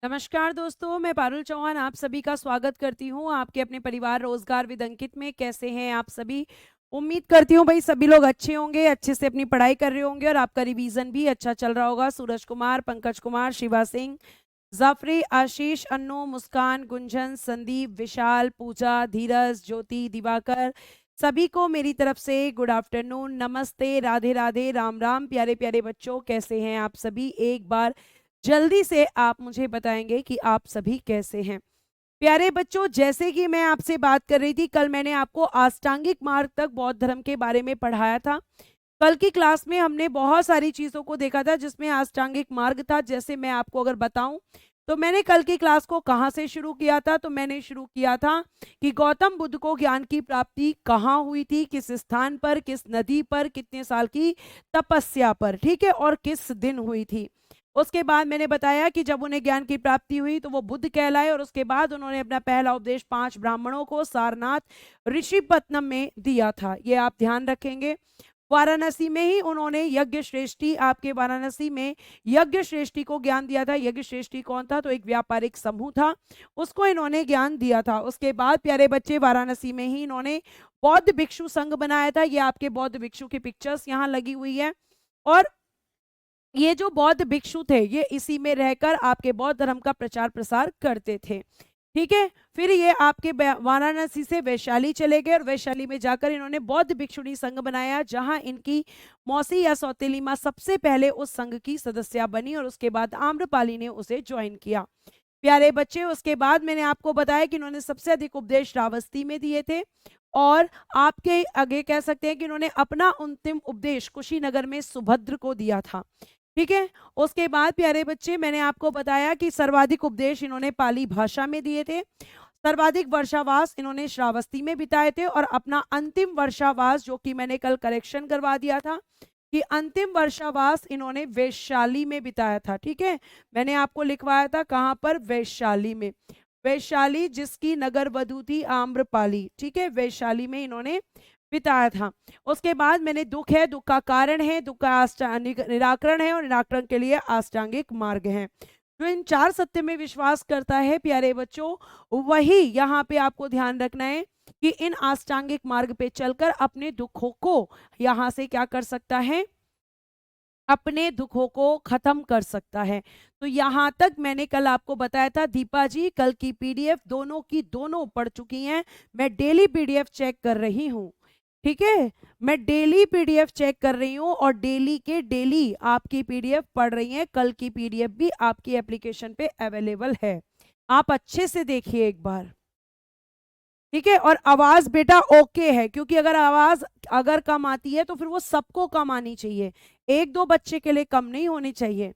नमस्कार दोस्तों, मैं पारुल चौहान आप सभी का स्वागत करती हूँ आपके अपने परिवार रोजगार विद अंकित में। कैसे हैं आप सभी? उम्मीद करती हूँ भाई सभी लोग अच्छे होंगे, अच्छे से अपनी पढ़ाई कर रहे होंगे और आपका रिवीजन भी अच्छा चल रहा होगा। सूरज कुमार, पंकज कुमार, शिवा सिंह, जाफरी, आशीष, अन्नू, मुस्कान, गुंजन, संदीप, विशाल, पूजा, धीरज, ज्योति, दिवाकर, सभी को मेरी तरफ से गुड आफ्टरनून, नमस्ते, राधे राधे, राम राम। प्यारे प्यारे बच्चों, कैसे हैं आप सभी? एक बार जल्दी से आप मुझे बताएंगे कि आप सभी कैसे हैं। प्यारे बच्चों, जैसे कि मैं आपसे बात कर रही थी, कल मैंने आपको अष्टांगिक मार्ग तक बौद्ध धर्म के बारे में पढ़ाया था। कल की क्लास में हमने बहुत सारी चीजों को देखा था जिसमें अष्टांगिक मार्ग था। जैसे मैं आपको अगर बताऊं तो मैंने कल की क्लास को कहां से शुरू किया था, तो मैंने शुरू किया था कि गौतम बुद्ध को ज्ञान की प्राप्ति कहां हुई थी, किस स्थान पर, किस नदी पर, कितने साल की तपस्या पर, ठीक है, और किस दिन हुई थी। उसके बाद मैंने बताया कि जब उन्हें ज्ञान की प्राप्ति हुई तो वो बुद्ध कहलाए और उसके बाद उन्होंने अपना पहला उपदेश 5 ब्राह्मणों को सारनाथ ऋषिपत्तनम में दिया था। ये आप ध्यान रखेंगे। वाराणसी में ही उन्होंने यज्ञ श्रेष्ठी, आपके वाराणसी में यज्ञ श्रेष्ठी को ज्ञान दिया था। यज्ञ श्रेष्ठी कौन था? तो एक व्यापारिक समूह था, उसको इन्होंने ज्ञान दिया था। उसके बाद प्यारे बच्चे वाराणसी में ही इन्होंने बौद्ध भिक्षु संघ बनाया था। ये आपके बौद्ध भिक्षु की पिक्चर्स यहाँ लगी हुई है। और ये जो बौद्ध भिक्षु थे ये इसी में रहकर आपके बौद्ध धर्म का प्रचार प्रसार करते थे, ठीक है। फिर ये आपके वाराणसी से वैशाली चले गए और वैशाली में जाकर इन्होंने बौद्ध भिक्षुणी संघ बनाया, जहां इनकी मौसी या सौतेली माँ सबसे पहले उस संघ की सदस्य बनी और उसके बाद आम्रपाली ने उसे ज्वाइन किया। प्यारे बच्चे, उसके बाद मैंने आपको बताया कि इन्होंने सबसे अधिक उपदेश श्रावस्ती में दिए थे और आपके आगे कह सकते हैं कि इन्होंने अपना अंतिम उपदेश कुशीनगर में सुभद्र को दिया था, ठीक है। उसके बाद प्यारे बच्चे मैंने आपको बताया कि सर्वाधिक उपदेश इन्होंने पाली भाषा में दिए थे, सर्वाधिक वर्षावास इन्होंने श्रावस्ती में बिताए थे और अपना अंतिम वर्षावास, जो कि मैंने कल करेक्शन करवा दिया था कि अंतिम वर्षावास इन्होंने वैशाली में बिताया था, ठीक है। मैंने आपको लिखवाया था कहां पर? वैशाली में। वैशाली जिसकी नगर वधु थी आम्रपाली, ठीक है, वैशाली में इन्होंने बिताया था। उसके बाद मैंने दुख है, दुख का कारण है, दुख का निराकरण है और निराकरण के लिए अष्टांगिक मार्ग है। जो इन 4 सत्य में विश्वास करता है प्यारे बच्चों, वही यहाँ पे आपको ध्यान रखना है कि इन अष्टांगिक मार्ग पे चलकर अपने दुखों को यहाँ से क्या कर सकता है? अपने दुखों को खत्म कर सकता है। तो यहां तक मैंने कल आपको बताया था। दीपा जी कल की पीडीएफ दोनों की दोनों पढ़ चुकी हैं। मैं डेली पीडीएफ चेक कर रही हूँ, ठीक है। मैं डेली पीडीएफ चेक कर रही हूँ और डेली के डेली आपकी पीडीएफ पढ़ रही हैं। कल की पीडीएफ भी आपकी एप्लीकेशन पे अवेलेबल है, आप अच्छे से देखिए एक बार, ठीक है। और आवाज बेटा ओके है, क्योंकि अगर आवाज अगर कम आती है तो फिर वो सबको कम आनी चाहिए, एक दो बच्चे के लिए कम नहीं होनी चाहिए।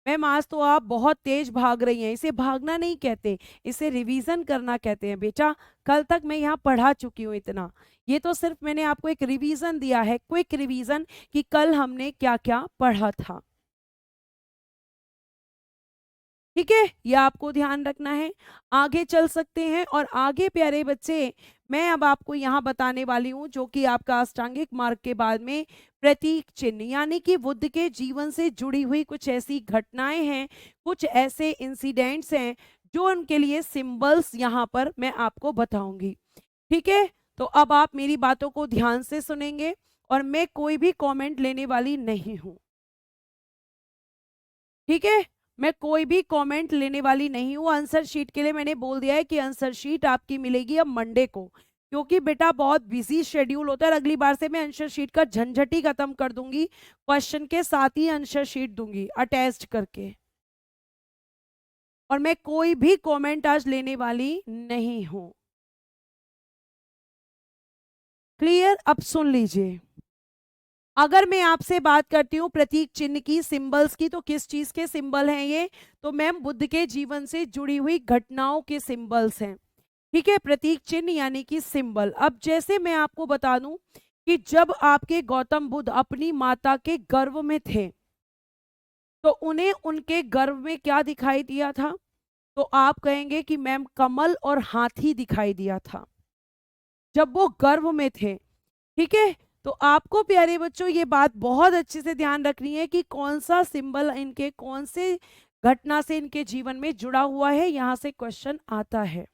मैम आज तो आप बहुत तेज भाग रही हैं, इसे भागना नहीं कहते, इसे रिवीजन करना कहते हैं बेटा। कल तक मैं यहाँ पढ़ा चुकी हूँ इतना, ये तो सिर्फ मैंने आपको एक रिवीजन दिया है, क्विक रिवीजन कि कल हमने क्या क्या पढ़ा था, ठीक है। ये आपको ध्यान रखना है। आगे चल सकते हैं और आगे प्यारे बच्चे मैं अब आपको यहाँ बताने वाली हूँ जो कि आपका अष्टांगिक मार्ग के बाद में प्रतीक चिन्ह, यानी कि बुद्ध के जीवन से जुड़ी हुई कुछ ऐसी घटनाएं हैं, कुछ ऐसे इंसिडेंट्स हैं जो उनके लिए सिंबल्स यहाँ पर मैं आपको बताऊंगी, ठीक है। तो अब आप मेरी बातों को ध्यान से सुनेंगे और मैं कोई भी कमेंट लेने वाली नहीं हूँ, ठीक है। मैं कोई भी कमेंट लेने वाली नहीं हूँ। आंसर शीट के लिए मैंने बोल दिया है कि आंसर शीट आपकी मिलेगी अब मंडे को, क्योंकि बेटा बहुत बिजी शेड्यूल होता है। अगली बार से मैं आंसर शीट का झंझट ही खत्म कर दूंगी, क्वेश्चन के साथ ही आंसर शीट दूंगी अटैच्ड करके, और मैं कोई भी कमेंट आज लेने वाली नहीं हूं। क्लियर? अब सुन लीजिए। अगर मैं आपसे बात करती हूँ प्रतीक चिन्ह की, सिंबल्स की, तो किस चीज के सिंबल हैं ये? तो मैम बुद्ध के जीवन से जुड़ी हुई घटनाओं के सिंबल्स हैं, ठीक है। प्रतीक चिन्ह यानी कि सिंबल। अब जैसे मैं आपको बता दूं कि जब आपके गौतम बुद्ध अपनी माता के गर्भ में थे तो उन्हें उनके गर्भ में क्या दिखाई दिया था? तो आप कहेंगे कि मैम कमल और हाथी दिखाई दिया था जब वो गर्भ में थे, ठीक है। तो आपको प्यारे बच्चों ये बात बहुत अच्छे से ध्यान रखनी है कि कौन सा सिंबल इनके, कौन से घटना से इनके जीवन में जुड़ा हुआ है, यहां से क्वेश्चन आता है।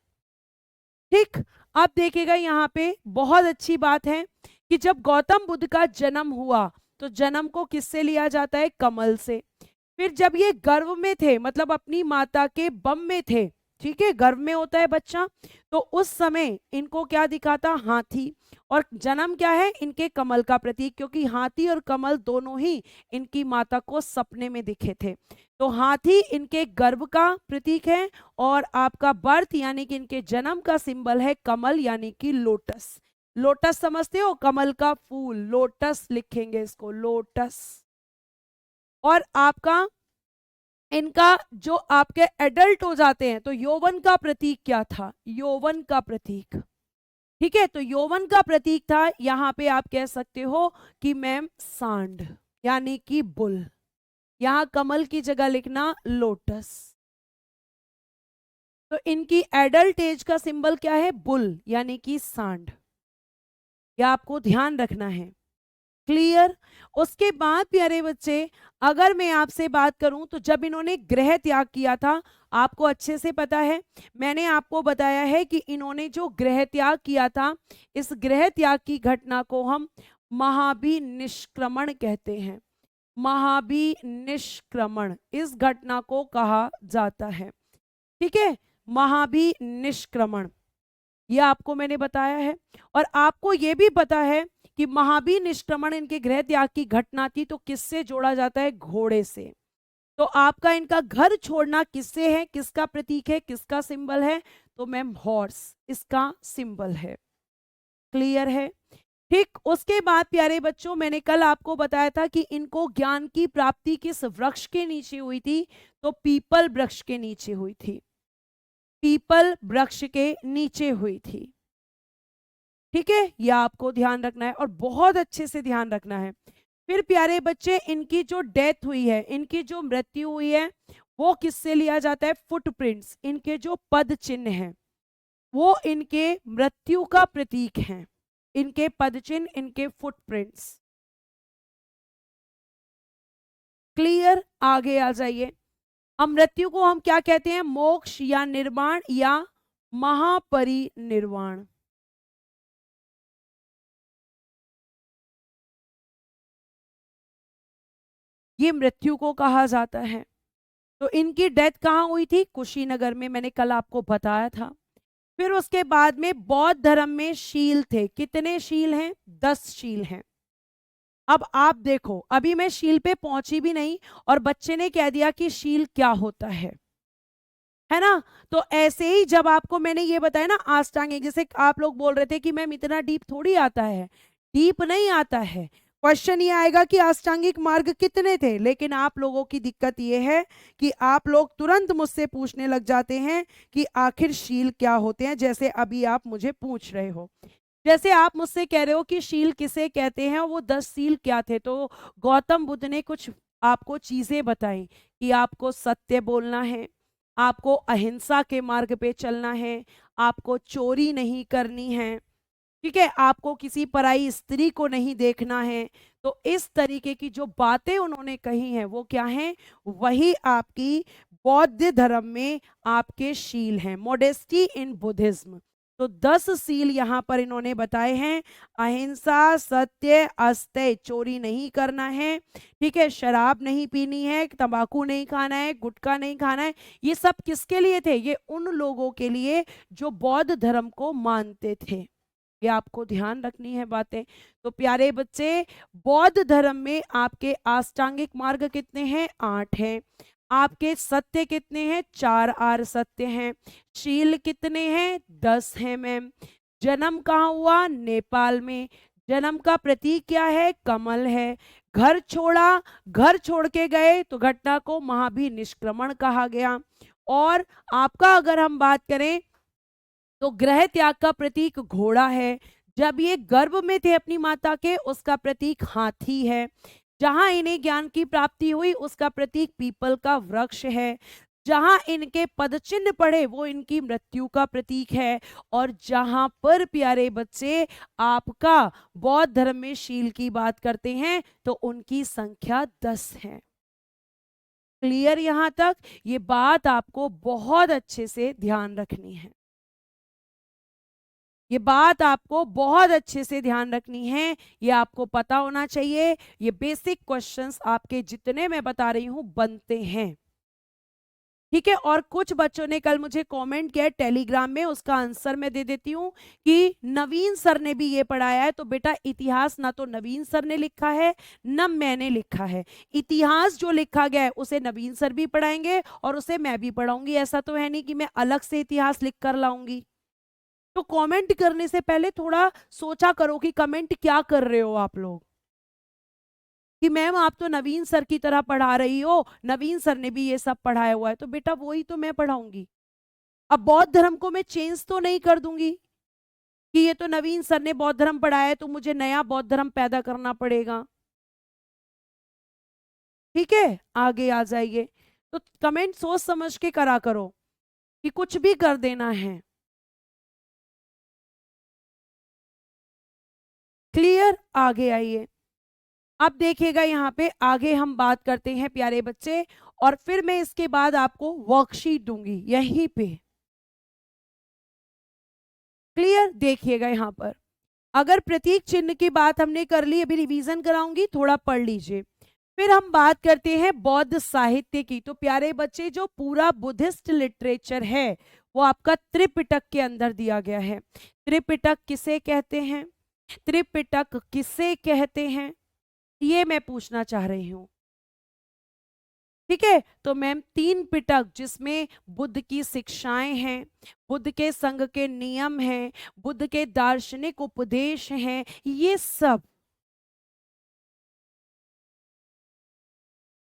ठीक, अब देखिएगा यहाँ पे बहुत अच्छी बात है कि जब गौतम बुद्ध का जन्म हुआ तो जन्म को किससे लिया जाता है? कमल से। फिर जब ये गर्भ में थे, मतलब अपनी माता के बम में थे, ठीक है, गर्भ में होता है बच्चा, तो उस समय इनको क्या दिखा था? हाथी। और जन्म क्या है? इनके कमल का प्रतीक, क्योंकि हाथी और कमल दोनों ही इनकी माता को सपने में दिखे थे। तो हाथी इनके गर्भ का प्रतीक है और आपका बर्थ यानी कि इनके जन्म का सिंबल है कमल यानी कि लोटस। लोटस समझते हो? कमल का फूल, लोटस लिखेंगे इसको, लोटस। और आपका इनका जो आपके एडल्ट हो जाते हैं तो यौवन का प्रतीक क्या था? यौवन का प्रतीक, ठीक है, तो यौवन का प्रतीक था, यहां पे आप कह सकते हो कि मैम सांड यानी कि बुल। यहां कमल की जगह लिखना लोटस। तो इनकी एडल्ट एज का सिंबल क्या है? बुल यानी कि सांड। यह आपको ध्यान रखना है। क्लियर? उसके बाद प्यारे बच्चे, अगर मैं आपसे बात करूं तो जब इन्होंने गृह त्याग किया था, आपको अच्छे से पता है, मैंने आपको बताया है कि इन्होंने जो गृह त्याग किया था, इस गृह त्याग की घटना को हम महाभिनिष्क्रमण कहते हैं। महाभिनिष्क्रमण इस घटना को कहा जाता है, ठीक है, महाभिनिष्क्रमण, यह आपको मैंने बताया है। और आपको यह भी पता है कि महाभिनिष्क्रमण इनके गृह त्याग की घटना थी, तो किससे जोड़ा जाता है? घोड़े से। तो आपका इनका घर छोड़ना किससे है? किसका प्रतीक है? किसका सिंबल है? तो मैम हॉर्स इसका सिंबल है। क्लियर है? ठीक, उसके बाद प्यारे बच्चों, मैंने कल आपको बताया था कि इनको ज्ञान की प्राप्ति किस वृक्ष के नीचे हुई थी? तो पीपल वृक्ष के नीचे हुई थी। पीपल वृक्ष के नीचे हुई थी, ठीक है, यह आपको ध्यान रखना है और बहुत अच्छे से ध्यान रखना है। फिर प्यारे बच्चे, इनकी जो डेथ हुई है, इनकी जो मृत्यु हुई है, वो किससे लिया जाता है? फुटप्रिंट्स, इनके जो पद चिन्ह हैं वो इनके मृत्यु का प्रतीक हैं। इनके पद चिन्ह, इनके फुटप्रिंट्स। क्लियर? आगे आ जाइए। अब मृत्यु को हम क्या कहते हैं? मोक्ष या निर्वाण या महापरिनिर्वाण। ये मृत्यु को कहा जाता है। तो इनकी डेथ कहाँ हुई थी? कुशीनगर में, मैंने कल आपको बताया था। फिर उसके बाद में बौद्ध धर्म में शील थे। कितने शील हैं? 10 शील हैं। अब आप देखो, अभी मैं शील पे पहुंची भी नहीं और बच्चे ने कह दिया कि शील क्या होता है ना? तो ऐसे ही जब आपको मैंने ये बताया ना अष्टांगिक, जैसे आप लोग बोल रहे थे कि मैम इतना डीप थोड़ी आता है, डीप नहीं आता है। क्वेश्चन ये आएगा कि अष्टांगिक मार्ग कितने थे, लेकिन आप लोगों की दिक्कत ये है कि आप लोग तुरंत मुझसे पूछने लग जाते हैं कि आखिर शील क्या होते हैं, जैसे अभी आप मुझे पूछ रहे हो। जैसे आप मुझसे कह रहे हो कि शील किसे कहते हैं, वो 10 शील क्या थे, तो गौतम बुद्ध ने कुछ आपको चीजें बताई कि आपको सत्य बोलना है, आपको अहिंसा के मार्ग पे चलना है, आपको चोरी नहीं करनी है, ठीक है, आपको किसी पराई स्त्री को नहीं देखना है। तो इस तरीके की जो बातें उन्होंने कही हैं वो क्या हैं? वही आपकी बौद्ध धर्म में आपके शील हैं, मॉडेस्टी इन बुद्धिज्म। तो 10 सील यहाँ पर इन्होंने बताए हैं। अहिंसा, सत्य, अस्तेय, चोरी नहीं करना है, ठीक है, शराब नहीं पीनी है, तंबाकू नहीं खाना है, गुटखा नहीं खाना है। ये सब किसके लिए थे? ये उन लोगों के लिए जो बौद्ध धर्म को मानते थे। ये आपको ध्यान रखनी है बातें। तो प्यारे बच्चे, बौद्ध धर्म में आपके अष्टांगिक मार्ग कितने हैं? 8 हैं। आपके सत्य कितने हैं? 4 आर सत्य हैं। शील कितने हैं? 10 हैं मैम। जन्म कहाँ हुआ? नेपाल में। जन्म का प्रतीक क्या है? कमल है। घर छोड़ा, घर छोड़ के गए तो घटना को महाभिनिष्क्रमण कहा गया। और आपका अगर हम बात करें तो गृह त्याग का प्रतीक घोड़ा है। जब ये गर्भ में थे अपनी माता के, उसका प्रतीक हाथी है। जहां इन्हें ज्ञान की प्राप्ति हुई उसका प्रतीक पीपल का वृक्ष है। जहां इनके पदचिन्ह पड़े वो इनकी मृत्यु का प्रतीक है। और जहां पर प्यारे बच्चे आपका बौद्ध धर्म में शील की बात करते हैं तो उनकी संख्या 10 है। क्लियर यहां तक? ये बात आपको बहुत अच्छे से ध्यान रखनी है, ये बात आपको बहुत अच्छे से ध्यान रखनी है, ये आपको पता होना चाहिए। ये बेसिक क्वेश्चंस आपके जितने मैं बता रही हूं बनते हैं, ठीक है। और कुछ बच्चों ने कल मुझे कमेंट किया टेलीग्राम में, उसका आंसर मैं दे देती हूं कि नवीन सर ने भी ये पढ़ाया है। तो बेटा इतिहास ना तो नवीन सर ने लिखा है न मैंने लिखा है, इतिहास जो लिखा गया है उसे नवीन सर भी पढ़ाएंगे और उसे मैं भी पढ़ाऊंगी। ऐसा तो है नहीं कि मैं अलग से इतिहास लिख कर लाऊंगी। तो कमेंट करने से पहले थोड़ा सोचा करो कि कमेंट क्या कर रहे हो आप लोग, कि मैम आप तो नवीन सर की तरह पढ़ा रही हो, नवीन सर ने भी ये सब पढ़ाया हुआ है। तो बेटा वही तो मैं पढ़ाऊंगी। अब बौद्ध धर्म को मैं चेंज तो नहीं कर दूंगी कि ये तो नवीन सर ने बौद्ध धर्म पढ़ाया है तो मुझे नया बौद्ध धर्म पैदा करना पड़ेगा। ठीक है, आगे आ जाइए। तो कमेंट सोच समझ के करा करो कि कुछ भी कर देना है। क्लियर, आगे आइए। अब देखिएगा यहाँ पे आगे हम बात करते हैं प्यारे बच्चे, और फिर मैं इसके बाद आपको वर्कशीट दूंगी यहीं पे। क्लियर, देखिएगा यहाँ पर अगर प्रतीक चिन्ह की बात हमने कर ली, अभी रिवीजन कराऊंगी, थोड़ा पढ़ लीजिए। फिर हम बात करते हैं बौद्ध साहित्य की। तो प्यारे बच्चे जो पूरा बुद्धिस्ट लिटरेचर है वो आपका त्रिपिटक के अंदर दिया गया है। त्रिपिटक किसे कहते हैं, त्रिपिटक किसे कहते हैं, ये मैं पूछना चाह रही हूं। ठीक है, तो मैम तीन पिटक जिसमें बुद्ध की शिक्षाएं हैं, बुद्ध के संघ के नियम हैं, बुद्ध के दार्शनिक उपदेश हैं, ये सब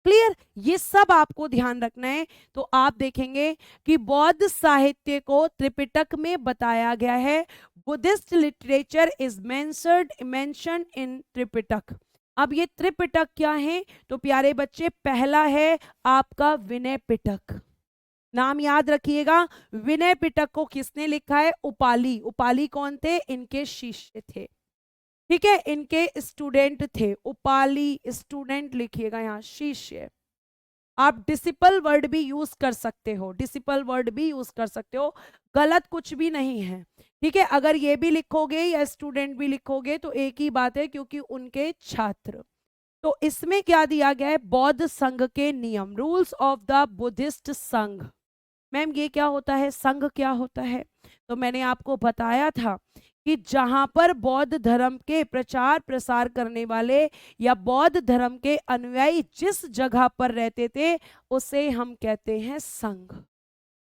क्लियर, ये सब आपको ध्यान रखना है। तो आप देखेंगे कि बौद्ध साहित्य को त्रिपिटक में बताया गया है। Buddhist literature is mentioned in Tripitaka. अब ये त्रिपिटक क्या है? तो प्यारे बच्चे पहला है आपका विनय पिटक, नाम याद रखिएगा। विनय पिटक को किसने लिखा है? उपाली। उपाली कौन थे? इनके शिष्य थे, ठीक है, इनके स्टूडेंट थे। उपाली स्टूडेंट लिखिएगा यहाँ, शिष्य। आप डिसिपल वर्ड भी यूज कर सकते हो, डिसिपल वर्ड भी यूज कर सकते हो, गलत कुछ भी नहीं है। ठीक है, अगर ये भी लिखोगे या स्टूडेंट भी लिखोगे तो एक ही बात है, क्योंकि उनके छात्र। तो इसमें क्या दिया गया है? बौद्ध संघ के नियम, रूल्स ऑफ द बुद्धिस्ट संघ। मैम ये क्या होता है, संघ क्या होता है? तो मैंने आपको बताया था कि जहां पर बौद्ध धर्म के प्रचार प्रसार करने वाले या बौद्ध धर्म के अनुयायी जिस जगह पर रहते थे उसे हम कहते हैं संघ।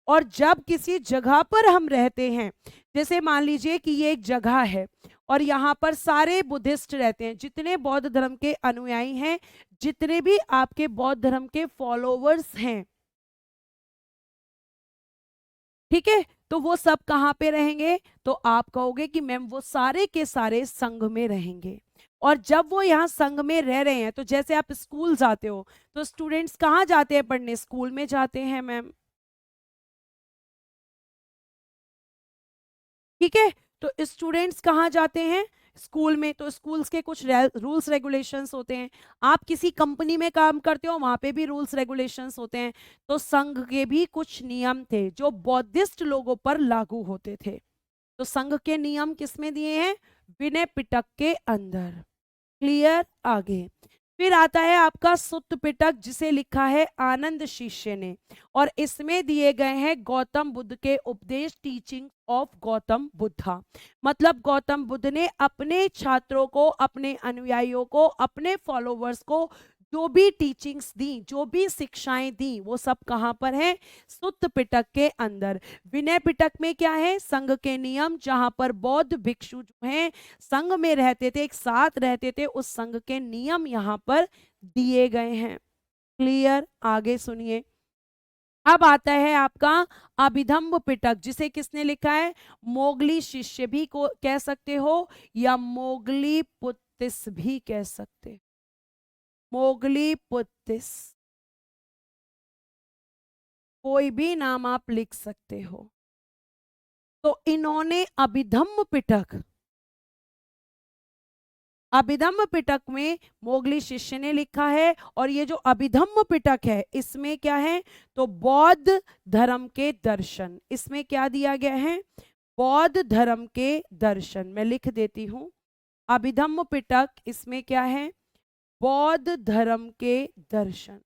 और जब किसी जगह पर हम रहते हैं, जैसे मान लीजिए कि ये एक जगह है और यहाँ पर सारे बुद्धिस्ट रहते हैं, जितने बौद्ध धर्म के अनुयायी हैं, जितने भी आपके बौद्ध धर्म के फॉलोवर्स हैं, ठीक है, तो वो सब कहाँ पे रहेंगे? तो आप कहोगे कि मैम वो सारे के सारे संघ में रहेंगे। और जब वो यहाँ संघ में रह रहे हैं, तो जैसे आप स्कूल जाते हो तो स्टूडेंट्स कहाँ जाते हैं पढ़ने? स्कूल में जाते हैं मैम, ठीक है। तो स्टूडेंट्स कहाँ जाते हैं? स्कूल में। तो स्कूल्स के कुछ रूल्स रेगुलेशंस होते हैं। आप किसी कंपनी में काम करते हो, वहां पे भी रूल्स रेगुलेशंस होते हैं। तो संघ के भी कुछ नियम थे जो बौद्धिस्ट लोगों पर लागू होते थे। तो संघ के नियम किसमें दिए हैं? विनय पिटक के अंदर। क्लियर, आगे। फिर आता है आपका सुत्त पिटक, जिसे लिखा है आनंद शिष्य ने, और इसमें दिए गए हैं गौतम बुद्ध के उपदेश, टीचिंग ऑफ गौतम बुद्धा। मतलब गौतम बुद्ध ने अपने छात्रों को, अपने अनुयायियों को, अपने फॉलोवर्स को जो भी टीचिंग्स दी, जो भी शिक्षाएं दी, वो सब कहां पर है? सुत्त पिटक के अंदर। विनय पिटक में क्या है? संघ के नियम, जहां पर बौद्ध भिक्षु जो हैं संघ में रहते थे, एक साथ रहते थे, उस संघ के नियम यहाँ पर दिए गए हैं। क्लियर, आगे सुनिए। अब आता है आपका अभिधम्ब पिटक, जिसे किसने लिखा है? मोगली शिष्य भी को कह सकते हो या मोगली पुत्तिस भी कह सकते हो। मोगली पुत्तिस, कोई भी नाम आप लिख सकते हो। तो इन्होंने अभिधम्ब पिटक, अभिधम्म पिटक में मोगली शिष्य ने लिखा है, और ये जो अभिधम्म पिटक है इसमें क्या है, तो बौद्ध धर्म के दर्शन, इसमें क्या दिया गया है, बौद्ध धर्म के दर्शन। मैं लिख देती हूं, अभिधम्म पिटक, इसमें क्या है, बौद्ध धर्म के दर्शन,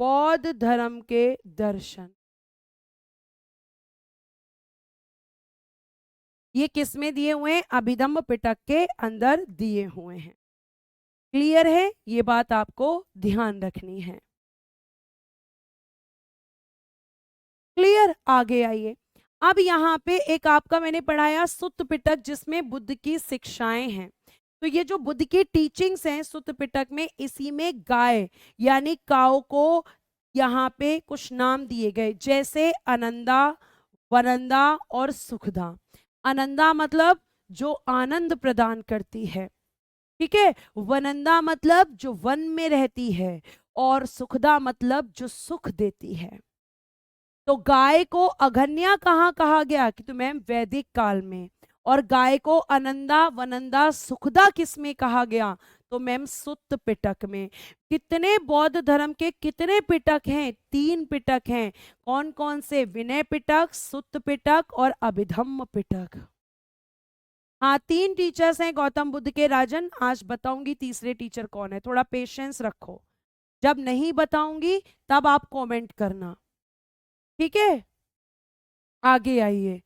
बौद्ध धर्म के दर्शन। ये किसमें दिए हुए हैं, अभिधम्म पिटक के अंदर दिए हुए हैं। क्लियर है, ये बात आपको ध्यान रखनी है। क्लियर, आगे आइए। अब यहाँ पे एक आपका मैंने पढ़ाया सुत्त पिटक, जिसमें बुद्ध की शिक्षाएं हैं। तो ये जो बुद्ध की टीचिंग्स हैं सुत्त पिटक में, इसी में गाय यानी काऊ को यहाँ पे कुछ नाम दिए गए, जैसे अनंदा, वनंदा और सुखदा। अनंदा मतलब जो आनंद प्रदान करती है, ठीक है। वनंदा मतलब जो वन में रहती है, और सुखदा मतलब जो सुख देती है। तो गाय को अघन्या कहाँ कहा गया, कि तो मैम वैदिक काल में। और गाय को अनंदा, वनंदा, सुखदा किस में कहा गया, तो मैम सुत्त पिटक में। कितने बौद्ध धर्म के कितने पिटक हैं, 3 पिटक हैं। कौन कौन से, विनय पिटक, सुत्त पिटक और अभिधम्म पिटक। हाँ, 3 टीचर्स हैं गौतम बुद्ध के राजन। आज बताऊंगी तीसरे टीचर कौन है, थोड़ा पेशेंस रखो, जब नहीं बताऊंगी तब आप कमेंट करना, ठीक है। आगे आइए।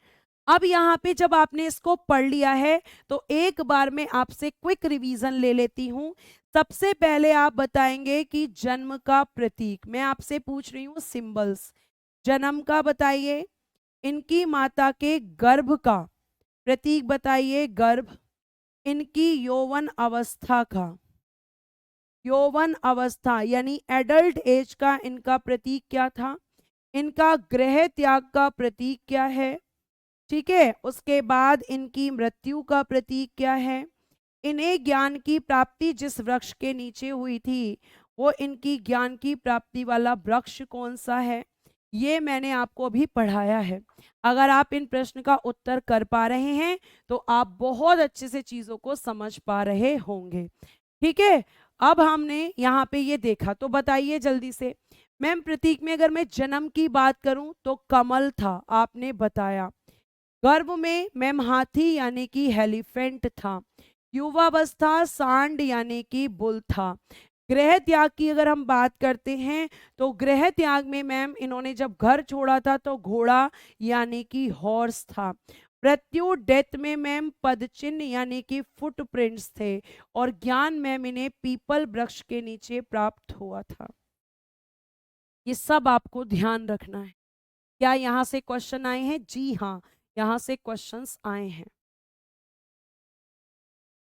अब यहाँ पे जब आपने इसको पढ़ लिया है, तो एक बार मैं आपसे क्विक रिवीजन ले लेती हूँ। सबसे पहले आप बताएंगे कि जन्म का प्रतीक, मैं आपसे पूछ रही हूँ सिंबल्स। जन्म का बताइए, इनकी माता के गर्भ का प्रतीक बताइए, गर्भ। इनकी यौवन अवस्था का, यौवन अवस्था यानी एडल्ट एज का इनका प्रतीक क्या था। इनका गृह त्याग का प्रतीक क्या है, ठीक है। उसके बाद इनकी मृत्यु का प्रतीक क्या है। इन्हें ज्ञान की प्राप्ति जिस वृक्ष के नीचे हुई थी, वो इनकी ज्ञान की प्राप्ति वाला वृक्ष कौन सा है, ये मैंने आपको अभी पढ़ाया है। अगर आप इन प्रश्न का उत्तर कर पा रहे हैं तो आप बहुत अच्छे से चीजों को समझ पा रहे होंगे, ठीक है। अब हमने यहाँ पे ये देखा, तो बताइए जल्दी से। मैम प्रतीक में अगर मैं जन्म की बात करूं तो कमल था, आपने बताया। गर्भ में मैम हाथी यानी कि हेलिफेंट था। युवावस्था सांड यानी कि बुल था। गृह त्याग की अगर हम बात करते हैं, तो गृह त्याग में मैम इन्होंने जब घर छोड़ा था तो घोड़ा यानी कि हॉर्स था। मृत्यु डेथ में मैम पदचिन्ह यानी कि फुटप्रिंट्स थे। और ज्ञान मैम इन्हें पीपल वृक्ष के नीचे प्राप्त हुआ था। ये सब आपको ध्यान रखना है। क्या यहाँ से क्वेश्चन आए हैं, जी हाँ, यहाँ से क्वेश्चंस आए हैं,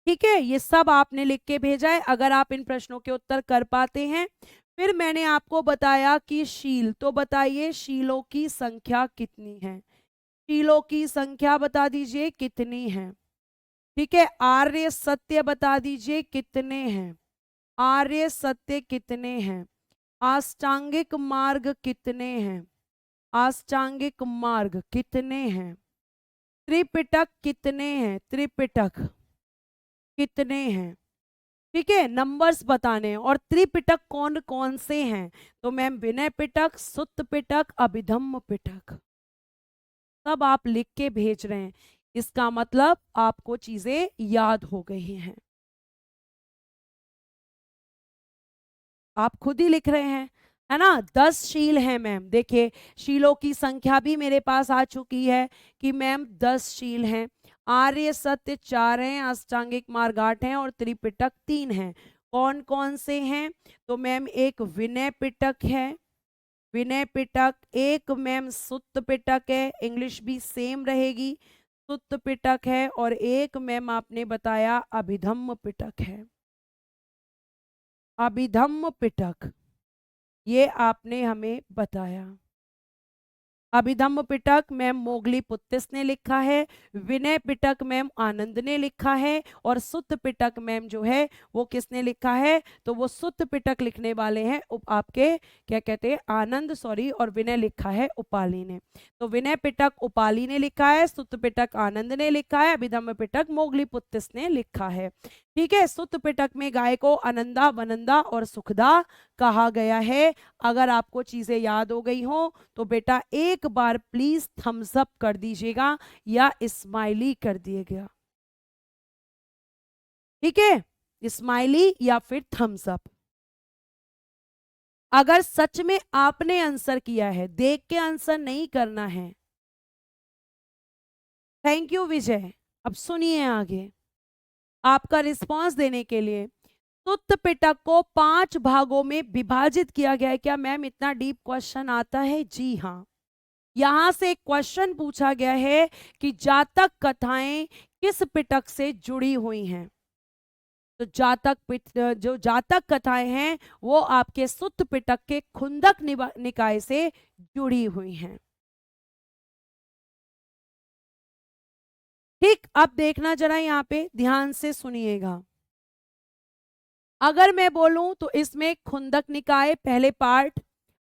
ठीक है। ये सब आपने लिख के भेजा है, अगर आप इन प्रश्नों के उत्तर कर पाते हैं। फिर मैंने आपको बताया कि शील, तो बताइए शीलों की संख्या कितनी है। शीलों की संख्या बता दीजिए कितनी है, ठीक है। आर्य सत्य बता दीजिए कितने हैं, आर्य सत्य कितने हैं। अष्टांगिक मार्ग कितने हैं, अष्टांगिक मार्ग कितने हैं। त्रिपिटक कितने हैं, त्रिपिटक कितने हैं, ठीक है। नंबर्स बताने हैं। और त्रिपिटक कौन कौन से हैं, तो मैम विनय पिटक, सुत्त पिटक, अभिधम्म पिटक। सब आप लिख के भेज रहे हैं, इसका मतलब आपको चीजें याद हो गई हैं, आप खुद ही लिख रहे हैं, है ना। 10 शील हैं मैम, देखिए शीलों की संख्या भी मेरे पास आ चुकी है कि मैम 10 शील हैं। आर्य सत्य 4 हैं, अष्टांगिक मार्ग 8 हैं और त्रिपिटक 3 हैं। कौन कौन से हैं, तो मैम एक विनय पिटक है, विनय पिटक। एक मैम सुत्त पिटक है, इंग्लिश भी सेम रहेगी, सुत्त पिटक है। और एक मैम आपने बताया अभिधम्म पिटक है, अभिधम्म पिटक, ये आपने हमें बताया। अभिधम्म पिटक मैम मोगली पुत्तिस ने लिखा है, विनय पिटक मैम आनंद ने लिखा है, और सुत्त पिटक मैम जो है वो किसने लिखा है, तो वो सुत्त पिटक लिखने वाले हैं आपके क्या कहते हैं आनंद, सॉरी, और विनय लिखा है उपाली ने। तो विनय पिटक उपाली ने लिखा है, सुत्त पिटक आनंद ने लिखा है, अभिधम्म पिटक मोगली पुत्तिस ने लिखा है। ठीक है, सुत्त पिटक में गाय को अनंदा, वनंदा और सुखदा कहा गया है। अगर आपको चीजें याद हो गई हो तो बेटा एक बार प्लीज थम्स अप कर दीजिएगा या स्माइली कर दिएगा। ठीक है, स्माइली या फिर थम्स अप। अगर सच में आपने आंसर किया है, देख के आंसर नहीं करना है। थैंक यू विजय। अब सुनिए आगे आपका रिस्पांस देने के लिए। सुत्त पिटक को 5 भागों में विभाजित किया गया है। क्या मैम इतना डीप क्वेश्चन आता है? जी हाँ, यहां से एक क्वेश्चन पूछा गया है कि जातक कथाएं किस पिटक से जुड़ी हुई हैं। तो जो जातक कथाएं हैं वो आपके सुत्त पिटक के खुंदक निकाय से जुड़ी हुई हैं। ठीक, अब देखना जरा यहाँ पे ध्यान से सुनिएगा। अगर मैं बोलूं तो इसमें खुंदक निकाय पहले पार्ट,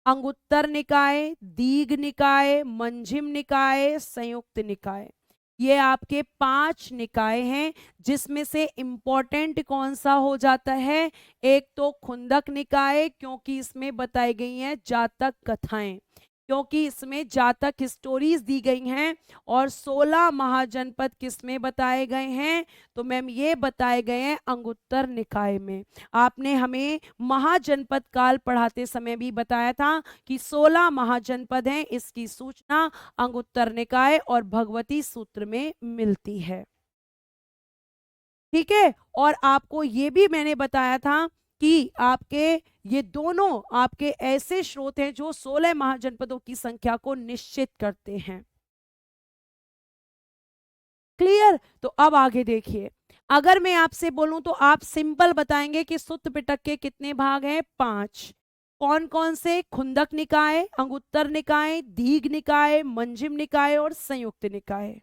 अंगुत्तर निकाय, दीघ निकाय, मंजिम निकाय, संयुक्त निकाय, ये आपके 5 निकाय हैं। जिसमें से इंपॉर्टेंट कौन सा हो जाता है? एक तो खुंदक निकाय, क्योंकि इसमें बताई गई हैं जातक कथाएं, क्योंकि इसमें जातक स्टोरीज दी गई हैं। और 16 महाजनपद किसमें बताए गए हैं? तो मैम ये बताए गए हैं अंगुत्तर निकाय में। आपने हमें महाजनपद काल पढ़ाते समय भी बताया था कि 16 महाजनपद हैं। इसकी सूचना अंगुत्तर निकाय और भगवती सूत्र में मिलती है। ठीक है, और आपको ये भी मैंने बताया था कि आपके ये दोनों आपके ऐसे स्रोत हैं जो 16 महाजनपदों की संख्या को निश्चित करते हैं। क्लियर? तो अब आगे देखिए, अगर मैं आपसे बोलूं तो आप सिंपल बताएंगे कि सुत्त पिटक के कितने भाग हैं? 5। कौन कौन से? खुंदक निकाय, अंगुत्तर निकाय, दीघ निकाय, मंजिम निकाय और संयुक्त निकाय।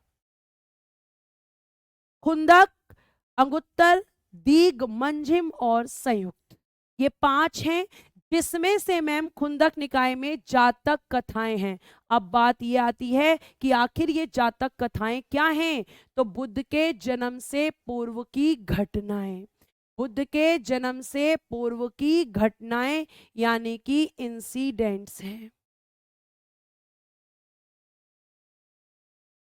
खुंदक, अंगुत्तर, दीघ, मंजिम और संयुक्त, ये 5 हैं। जिसमें से मैम खुंदक निकाय में जातक कथाएं हैं। अब बात ये आती है कि आखिर ये जातक कथाएं क्या हैं? तो बुद्ध के जन्म से पूर्व की घटनाएं, बुद्ध के जन्म से पूर्व की घटनाएं यानी कि इंसिडेंट्स हैं,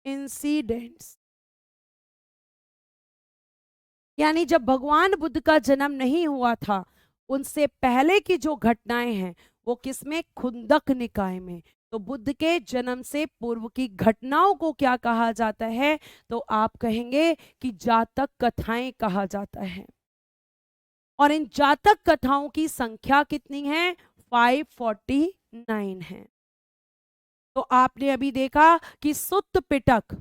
इंसिडेंट्स। यानी जब भगवान बुद्ध का जन्म नहीं हुआ था उनसे पहले की जो घटनाएं हैं वो किसमें? खुंदक निकाय में। तो बुद्ध के जन्म से पूर्व की घटनाओं को क्या कहा जाता है? तो आप कहेंगे कि जातक कथाएं कहा जाता है। और इन जातक कथाओं की संख्या कितनी है? 549 है। तो आपने अभी देखा कि सुत्त पिटक,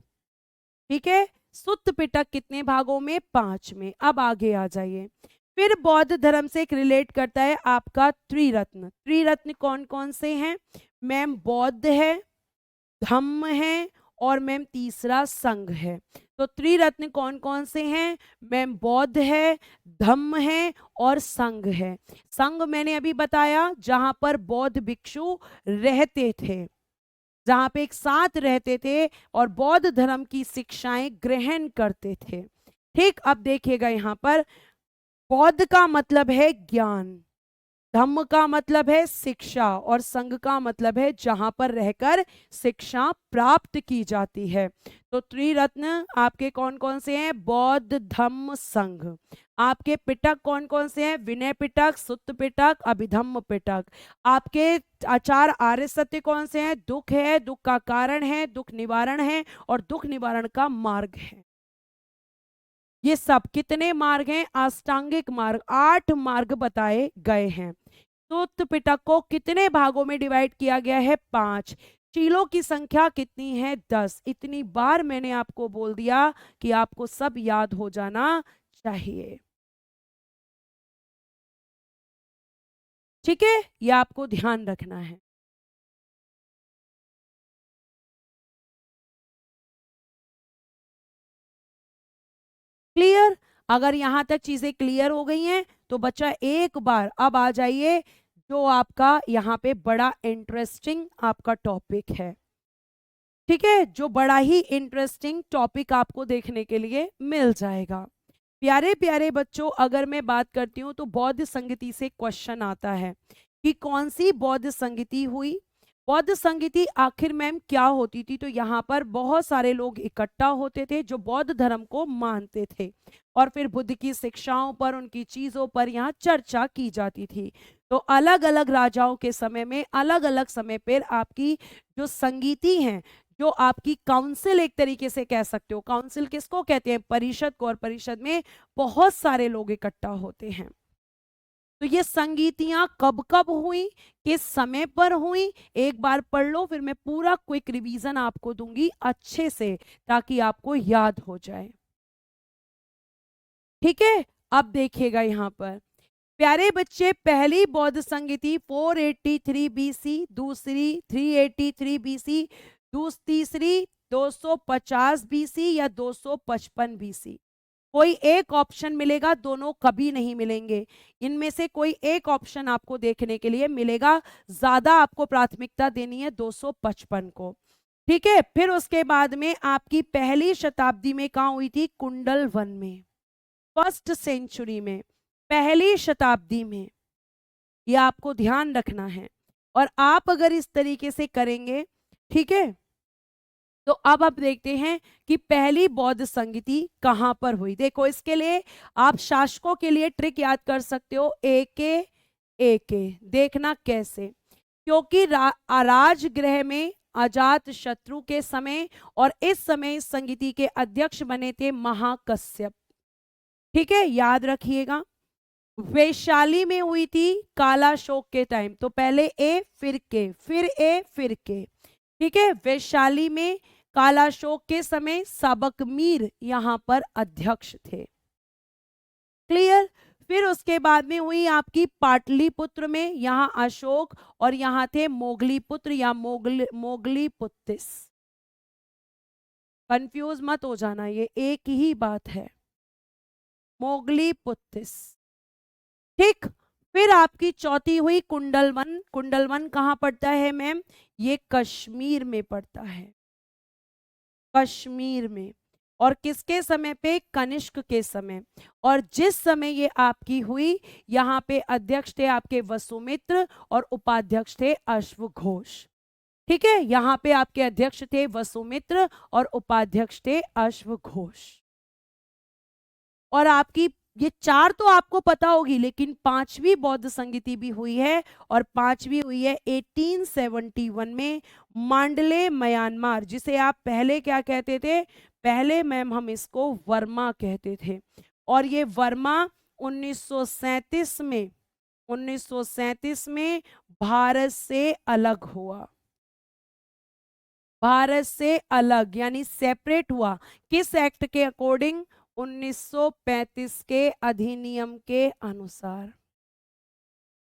ठीक है, सुत्त पिटक कितने भागों में? 5 में। अब आगे आ जाइए, फिर बौद्ध धर्म से एक रिलेट करता है आपका त्रिरत्न। त्रिरत्न कौन कौन से हैं? मैम बौद्ध है, धम्म है और मैम तीसरा संघ है। तो त्रिरत्न कौन कौन से हैं? मैम बौद्ध है, धम्म है और संघ है। संघ मैंने अभी बताया जहां पर बौद्ध भिक्षु रहते थे, जहां पे एक साथ रहते थे और बौद्ध धर्म की शिक्षाएं ग्रहण करते थे। ठीक, अब देखिएगा यहां पर बौद्ध का मतलब है ज्ञान, धम्म का मतलब है शिक्षा और संघ का मतलब है जहां पर रहकर शिक्षा प्राप्त की जाती है। तो त्रिरत्न आपके कौन कौन से हैं? बौद्ध, धम्म, संघ। आपके पिटक कौन कौन से हैं? विनय पिटक, सुत्त पिटक, अभिधम्म पिटक। आपके आचार आर्य सत्य कौन से हैं? दुख है, दुख का कारण है, दुख निवारण है और दुख निवारण का मार्ग है। ये सब कितने मार्ग हैं? अष्टांगिक मार्ग, 8 मार्ग बताए गए हैं। सूत्र पिटक को कितने भागों में डिवाइड किया गया है? 5। चीलों की संख्या कितनी है? 10। इतनी बार मैंने आपको बोल दिया कि आपको सब याद हो जाना चाहिए। ठीक है, ये आपको ध्यान रखना है। क्लियर? अगर यहां तक चीजें क्लियर हो गई हैं तो बच्चा एक बार अब आ जाइए जो आपका यहाँ पे बड़ा इंटरेस्टिंग आपका टॉपिक है, ठीक है, जो बड़ा ही इंटरेस्टिंग टॉपिक आपको देखने के लिए मिल जाएगा। प्यारे प्यारे बच्चों, अगर मैं बात करती हूँ तो बौद्ध संगति से क्वेश्चन आता है कि कौन सी बौद्ध संगति हुई। बौद्ध संगति आखिर मैम क्या होती थी? तो यहाँ पर बहुत सारे लोग इकट्ठा होते थे जो बौद्ध धर्म को मानते थे और फिर बुद्ध की शिक्षाओं पर, उनकी चीजों पर यहाँ चर्चा की जाती थी। तो अलग अलग राजाओं के समय में अलग अलग समय पर आपकी जो संगीति हैं, जो आपकी काउंसिल, एक तरीके से कह सकते हो, काउंसिल किसको कहते हैं? परिषद को। और परिषद में बहुत सारे लोग इकट्ठा होते हैं। तो ये संगीतियां कब कब हुई, किस समय पर हुई, एक बार पढ़ लो, फिर मैं पूरा क्विक रिवीजन आपको दूंगी अच्छे से ताकि आपको याद हो जाए, ठीक है। अब देखिएगा यहाँ पर प्यारे बच्चे, पहली बौद्ध संगति 483 बीसी, दूसरी 383 बीसी, तीसरी 250 बीसी या 255 बीसी। कोई एक ऑप्शन मिलेगा, दोनों कभी नहीं मिलेंगे। इनमें से कोई एक ऑप्शन आपको देखने के लिए मिलेगा। ज्यादा आपको प्राथमिकता देनी है 255 को, ठीक है। फिर उसके बाद में आपकी पहली शताब्दी में कहाँ हुई थी? कुंडल वन में, फर्स्ट सेंचुरी में, पहली शताब्दी में। यह आपको ध्यान रखना है और आप अगर इस तरीके से करेंगे, ठीक है, तो अब आप देखते हैं कि पहली बौद्ध संगति कहां पर हुई। देखो, इसके लिए आप शासकों के लिए ट्रिक याद कर सकते हो, एक देखना कैसे, क्योंकि राजगृह में अजात शत्रु के समय और इस समय इस संगति के अध्यक्ष बने थे महाकश्यप, ठीक है, याद रखिएगा। वैशाली में हुई थी कालाशोक के टाइम, तो पहले ए फिर के, फिर ए फिर के, ठीक है। वैशाली में कालाशोक के समय सबकमीर यहां पर अध्यक्ष थे, क्लियर। फिर उसके बाद में हुई आपकी पाटलिपुत्र में, यहां अशोक और यहां थे मोगलीपुत्र या मोगलीपुत्तिस। कंफ्यूज मत हो जाना, ये एक ही बात है, मोगलीपुत्तिस, ठीक। फिर आपकी चौथी हुई कुंडलवन। कुंडलवन कहां पड़ता है मैम? ये कश्मीर में पड़ता है, कश्मीर में। और किसके समय पे? कनिष्क के समय। और जिस समय ये आपकी हुई, यहाँ पे अध्यक्ष थे आपके वसुमित्र और उपाध्यक्ष थे अश्वघोष, ठीक है। यहाँ पे आपके अध्यक्ष थे वसुमित्र और उपाध्यक्ष थे अश्वघोष। और आपकी ये चार तो आपको पता होगी, लेकिन पांचवी बौद्ध संगति भी हुई है और पांचवी हुई है 1871 में मांडले म्यांमार, जिसे आप पहले क्या कहते थे? पहले मैम हम इसको वर्मा कहते थे। और ये वर्मा 1937 में भारत से अलग हुआ, भारत से अलग यानी सेपरेट हुआ। किस एक्ट के अकॉर्डिंग? 1935 के अधिनियम के अनुसार,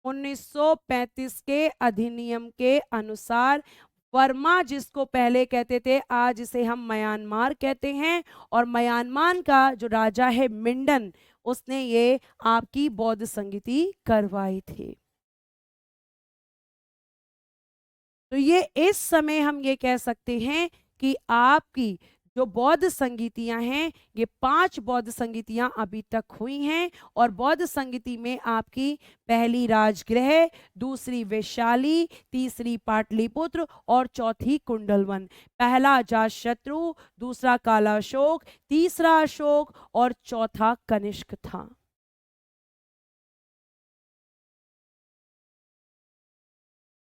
1935 के अधिनियम के अनुसार वर्मा, जिसको पहले कहते थे, आज इसे हम म्यांमार कहते हैं। और म्यांमार का जो राजा है मिंडन, उसने ये आपकी बौद्ध संगति करवाई थी। तो ये इस समय हम ये कह सकते हैं कि आपकी जो बौद्ध संगीतियां हैं, ये 5 बौद्ध संगीतियां अभी तक हुई हैं। और बौद्ध संगीति में आपकी पहली राजगृह, दूसरी वैशाली, तीसरी पाटलिपुत्र और चौथी कुंडलवन। पहला अजातशत्रु, दूसरा कालाशोक, तीसरा अशोक और चौथा कनिष्क था,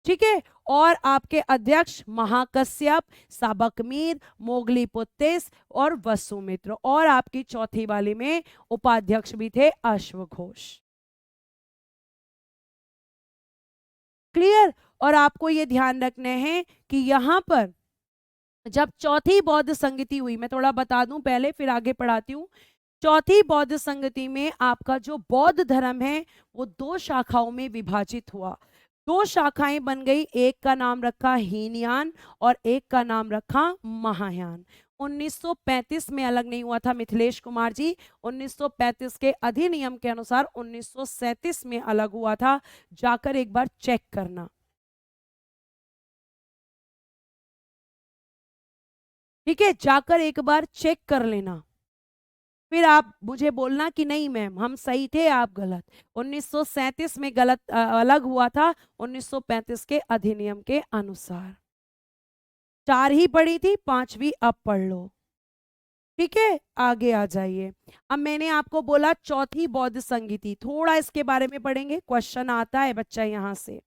ठीक है। और आपके अध्यक्ष महाकश्यप, साबकमीर, मोगलीपुत्तिस और वसुमित्र। और आपकी चौथी वाली में उपाध्यक्ष भी थे अश्वघोष, क्लियर। और आपको ये ध्यान रखना है कि यहां पर जब चौथी बौद्ध संगति हुई, मैं थोड़ा बता दूं पहले फिर आगे पढ़ाती हूँ। चौथी बौद्ध संगति में आपका जो बौद्ध धर्म है वो 2 शाखाओं में विभाजित हुआ। 2 शाखाएं बन गई, एक का नाम रखा हीनयान और एक का नाम रखा महायान। 1935 में अलग नहीं हुआ था मिथिलेश कुमार जी। 1935 के अधिनियम के अनुसार 1937 में अलग हुआ था। जाकर एक बार चेक करना, ठीक है, जाकर एक बार चेक कर लेना, फिर आप मुझे बोलना कि नहीं मैम हम सही थे आप गलत। 1937 में गलत अलग हुआ था 1935 के अधिनियम के अनुसार। 4 ही पढ़ी थी, 5वीं अब पढ़ लो, ठीक है। आगे आ जाइए। अब मैंने आपको बोला चौथी बौद्ध संगीति, थोड़ा इसके बारे में पढ़ेंगे, क्वेश्चन आता है बच्चा यहां से।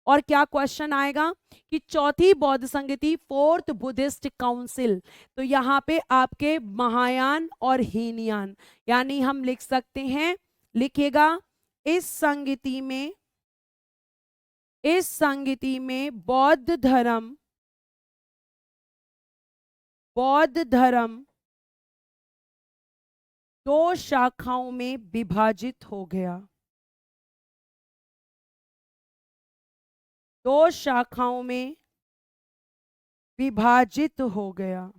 और क्या क्वेश्चन आएगा कि चौथी बौद्ध संगीति, फोर्थ बुद्धिस्ट काउंसिल, तो यहाँ पे आपके महायान और हीनयान, यानी हम लिख सकते हैं, लिखेगा इस संगीति में बौद्ध धर्म 2 शाखाओं में विभाजित हो गया, 2 शाखाओं में विभाजित हो गया।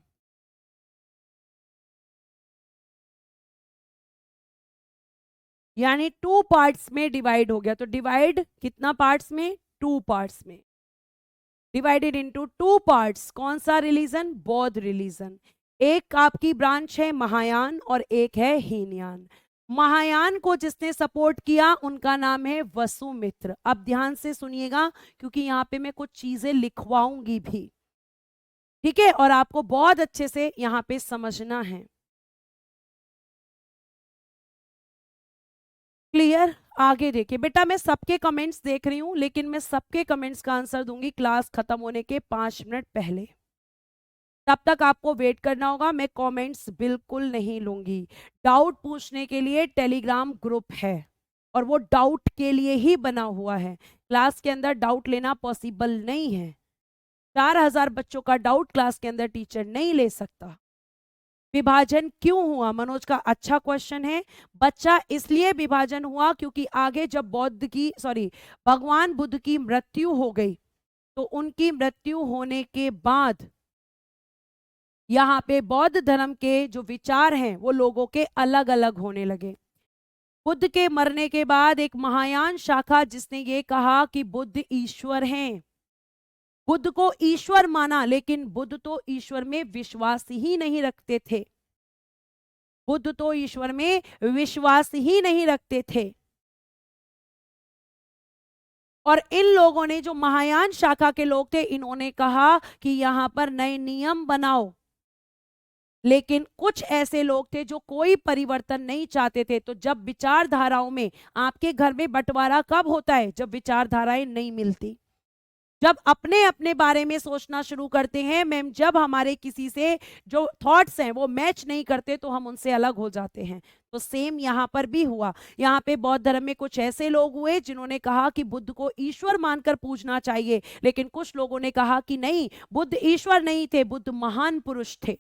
यानी 2 पार्ट्स में डिवाइड हो गया। तो डिवाइड कितना पार्ट्स में? 2 पार्ट्स में, डिवाइडेड इनटू 2 पार्ट्स। कौन सा रिलीजन? बौद्ध रिलीजन। एक आपकी ब्रांच है महायान और एक है हीनयान। महायान को जिसने सपोर्ट किया उनका नाम है वसुमित्र। अब ध्यान से सुनिएगा क्योंकि यहाँ पे मैं कुछ चीजें लिखवाऊंगी भी, ठीक है, और आपको बहुत अच्छे से यहाँ पे समझना है। क्लियर? आगे देखिए बेटा, मैं सबके कमेंट्स देख रही हूं, लेकिन मैं सबके कमेंट्स का आंसर दूंगी क्लास खत्म होने के 5 मिनट पहले। तब तक आपको वेट करना होगा, मैं कमेंट्स बिल्कुल नहीं लूंगी। डाउट पूछने के लिए टेलीग्राम ग्रुप है और वो डाउट के लिए ही बना हुआ है। क्लास के अंदर डाउट लेना पॉसिबल नहीं है। 4000 बच्चों का डाउट क्लास के अंदर टीचर नहीं ले सकता। विभाजन क्यों हुआ? मनोज का अच्छा क्वेश्चन है बच्चा। इसलिए विभाजन हुआ क्योंकि आगे जब भगवान बुद्ध की मृत्यु हो गई, तो उनकी मृत्यु होने के बाद यहाँ पे बौद्ध धर्म के जो विचार हैं वो लोगों के अलग अलग होने लगे। बुद्ध के मरने के बाद एक महायान शाखा जिसने ये कहा कि बुद्ध ईश्वर हैं, बुद्ध को ईश्वर माना, लेकिन बुद्ध तो ईश्वर में विश्वास ही नहीं रखते थे, बुद्ध तो ईश्वर में विश्वास ही नहीं रखते थे। और इन लोगों ने, जो महायान शाखा के लोग थे, इन्होंने कहा कि यहां पर नए नियम बनाओ, लेकिन कुछ ऐसे लोग थे जो कोई परिवर्तन नहीं चाहते थे। तो जब विचारधाराओं में, आपके घर में बंटवारा कब होता है? जब विचारधाराएं नहीं मिलती, जब अपने अपने बारे में सोचना शुरू करते हैं मैम, जब हमारे किसी से जो थॉट्स हैं वो मैच नहीं करते तो हम उनसे अलग हो जाते हैं। तो सेम यहाँ पर भी हुआ। यहाँ पे बौद्ध धर्म में कुछ ऐसे लोग हुए जिन्होंने कहा कि बुद्ध को ईश्वर मानकर पूजना चाहिए, लेकिन कुछ लोगों ने कहा कि नहीं, बुद्ध ईश्वर नहीं थे, बुद्ध महान पुरुष थे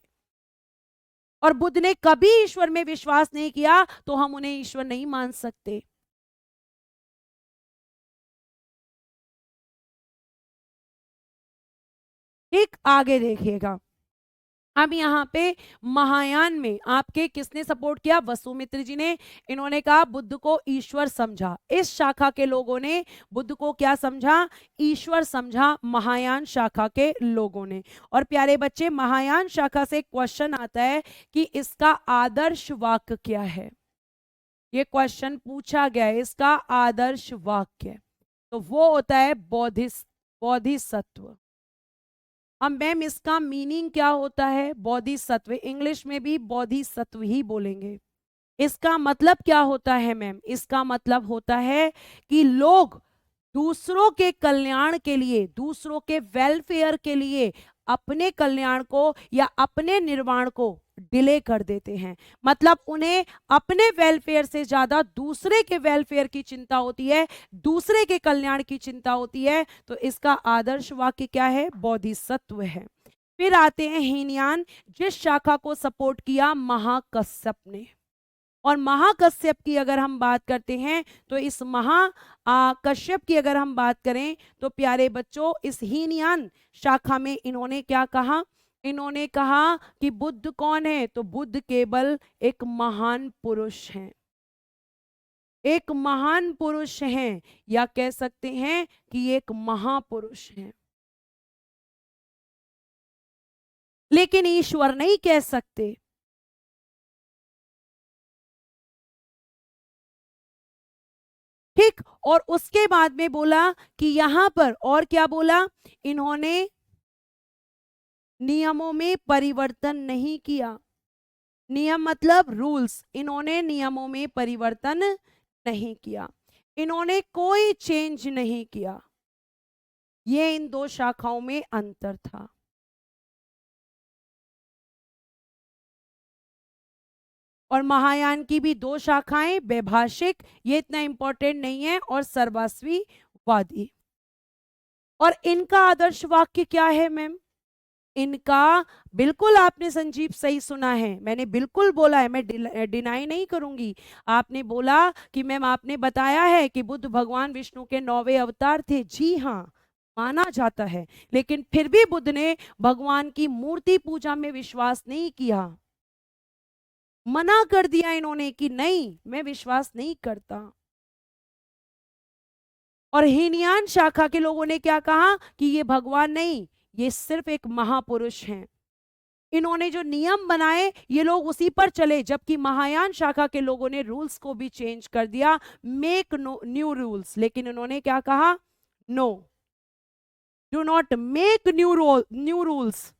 और बुद्ध ने कभी ईश्वर में विश्वास नहीं किया, तो हम उन्हें ईश्वर नहीं मान सकते। ठीक, आगे देखिएगा। अब यहाँ पे महायान में आपके किसने सपोर्ट किया? वसुमित्र जी ने। इन्होंने कहा बुद्ध को ईश्वर समझा। इस शाखा के लोगों ने बुद्ध को क्या समझा? ईश्वर समझा, महायान शाखा के लोगों ने। और प्यारे बच्चे, महायान शाखा से क्वेश्चन आता है कि इसका आदर्श वाक्य क्या है। ये क्वेश्चन पूछा गया है, इसका आदर्श वाक्य, तो वो होता है बोधिसत्व। अब मैम इसका मीनिंग क्या होता है? बोधिसत्व, इंग्लिश में भी बोधिसत्व ही बोलेंगे। इसका मतलब क्या होता है मैम? इसका मतलब होता है कि लोग दूसरों के कल्याण के लिए, दूसरों के वेलफेयर के लिए अपने कल्याण को या अपने निर्वाण को डिले कर देते हैं। मतलब उन्हें अपने वेलफेयर से ज्यादा दूसरे के वेलफेयर की चिंता होती है, दूसरे के कल्याण की चिंता होती है। तो इसका आदर्श वाक्य क्या है? बोधिसत्व है। फिर आते हैं हीनयान, जिस शाखा को सपोर्ट किया महाकश्यप ने। और महाकश्यप की अगर हम बात करते हैं तो इस कश्यप की अगर हम बात करें तो प्यारे बच्चों, इस हीनयान शाखा में इन्होंने क्या कहा? इन्होंने कहा कि बुद्ध कौन है, तो बुद्ध केवल एक महान पुरुष हैं, एक महान पुरुष हैं, या कह सकते हैं कि एक महापुरुष हैं, लेकिन ईश्वर नहीं कह सकते। ठीक, और उसके बाद में बोला कि यहां पर और क्या बोला, इन्होंने नियमों में परिवर्तन नहीं किया। नियम मतलब रूल्स, इन्होंने नियमों में परिवर्तन नहीं किया, इन्होंने कोई चेंज नहीं किया। ये इन दो शाखाओं में अंतर था। और महायान की भी दो शाखाएं, वैभाषिक, ये इतना इंपॉर्टेंट नहीं है, और सर्वस्वीवादी। और इनका आदर्श वाक्य क्या है मैम? इनका, बिल्कुल आपने संजीव सही सुना है, मैंने बिल्कुल बोला है, मैं डिनाई नहीं करूंगी। आपने बोला कि मैम आपने बताया है कि बुद्ध भगवान विष्णु के 9वें अवतार थे। जी हाँ, माना जाता है, लेकिन फिर भी बुद्ध ने भगवान की मूर्ति पूजा में विश्वास नहीं किया। मना कर दिया इन्होंने कि नहीं, मैं विश्वास नहीं करता। और हीनयान शाखा के लोगों ने क्या कहा कि ये भगवान नहीं, ये सिर्फ एक महापुरुष हैं। इन्होंने जो नियम बनाए ये लोग उसी पर चले, जबकि महायान शाखा के लोगों ने रूल्स को भी चेंज कर दिया, मेक न्यू रूल्स। लेकिन इन्होंने क्या कहा? No, do not make new rules,